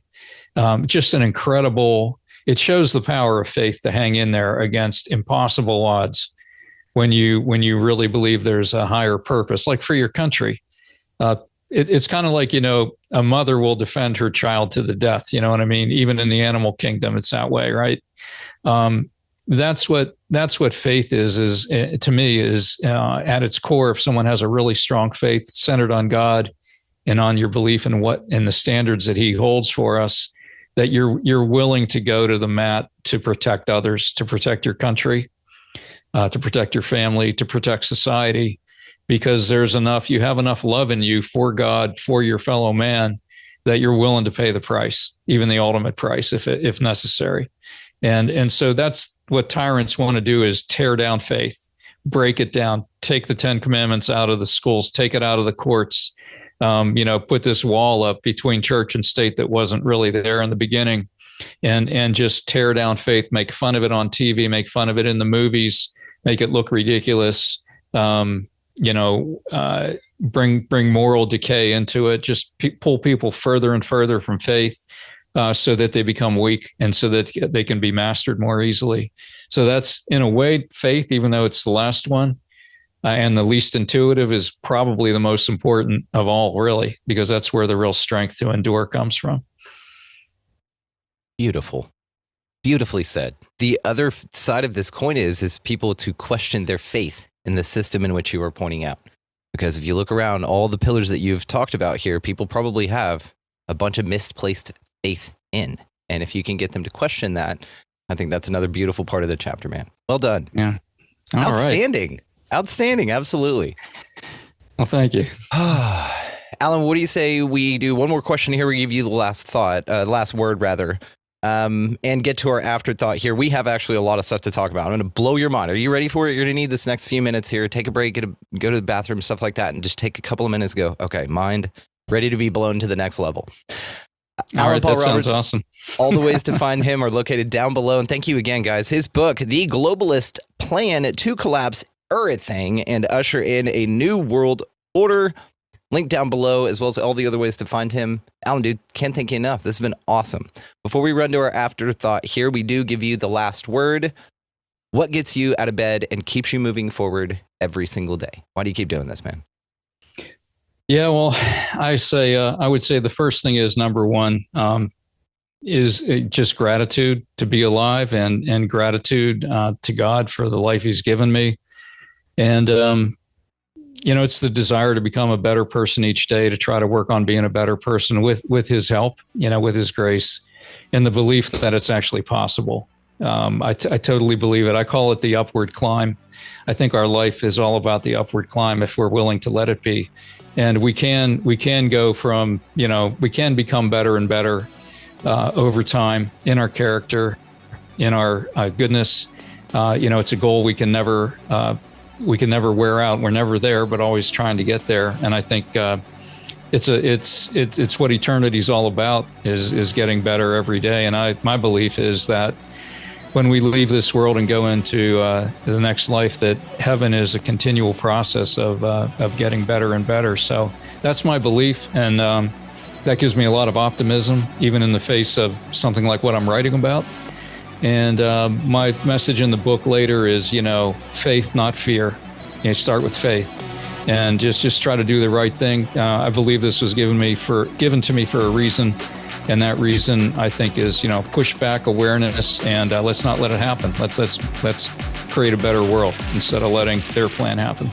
Just an incredible. It shows the power of faith to hang in there against impossible odds when you really believe there's a higher purpose, like for your country. It's kind of like, a mother will defend her child to the death. You know what I mean? Even in the animal kingdom, it's that way, right? That's what faith is to me at its core. If someone has a really strong faith centered on God and on your belief in the standards that he holds for us, that you're willing to go to the mat to protect others, to protect your country, to protect your family, to protect society, because you have enough love in you for God, for your fellow man, that you're willing to pay the price, even the ultimate price, if necessary. And so that's what tyrants want to do, is tear down faith, break it down, take the 10 Commandments out of the schools, take it out of the courts, put this wall up between church and state that wasn't really there in the beginning, and just tear down faith, make fun of it on TV, make fun of it in the movies, make it look ridiculous, bring moral decay into it, just pull people further and further from faith, so that they become weak and so that they can be mastered more easily. So that's, in a way, faith, even though it's the last one and the least intuitive, is probably the most important of all, really, because that's where the real strength to endure comes from. Beautiful. Beautifully said. The other side of this coin is people to question their faith in the system in which you are pointing out. Because if you look around, all the pillars that you've talked about here, people probably have a bunch of misplaced faith in. And if you can get them to question that, I think that's another beautiful part of the chapter, man. Well done. Yeah. All Outstanding. right. Outstanding. Absolutely. Well, thank you. Allan, what do you say we do one more question here? We give you the last word rather, and get to our afterthought here. We have actually a lot of stuff to talk about. I'm going to blow your mind. Are you ready for it? You're going to need this next few minutes here. Take a break, go to the bathroom, stuff like that, and just take a couple of minutes, go, okay, mind ready to be blown to the next level. Allan Paul Roberts, sounds awesome. All the ways to find him are located down below. And thank you again, guys. His book, The Globalist Plan to Collapse Everything and Usher in a New World Order, link down below, as well as all the other ways to find him. Allan, dude, can't thank you enough. This has been awesome. Before we run to our afterthought here, we do give you the last word. What gets you out of bed and keeps you moving forward every single day? Why do you keep doing this, man? Yeah, well, I would say the first thing is, number one, is just gratitude to be alive, and gratitude to God for the life he's given me. And, it's the desire to become a better person each day, to try to work on being a better person with his help, with his grace, and the belief that it's actually possible. I totally believe it. I call it the upward climb. I think our life is all about the upward climb if we're willing to let it be. And we can go from, we can become better and better over time in our character, in our goodness. It's a goal we can never wear out. We're never there, but always trying to get there. And I think it's what eternity's all about, is getting better every day. And my belief is that when we leave this world and go into the next life, that heaven is a continual process of getting better and better. So that's my belief, and that gives me a lot of optimism, even in the face of something like what I'm writing about. And my message in the book later is, faith, not fear. Start with faith, and just try to do the right thing. I believe this was given to me for a reason. And that reason, I think, is, push back awareness, and let's not let it happen. Let's create a better world instead of letting their plan happen.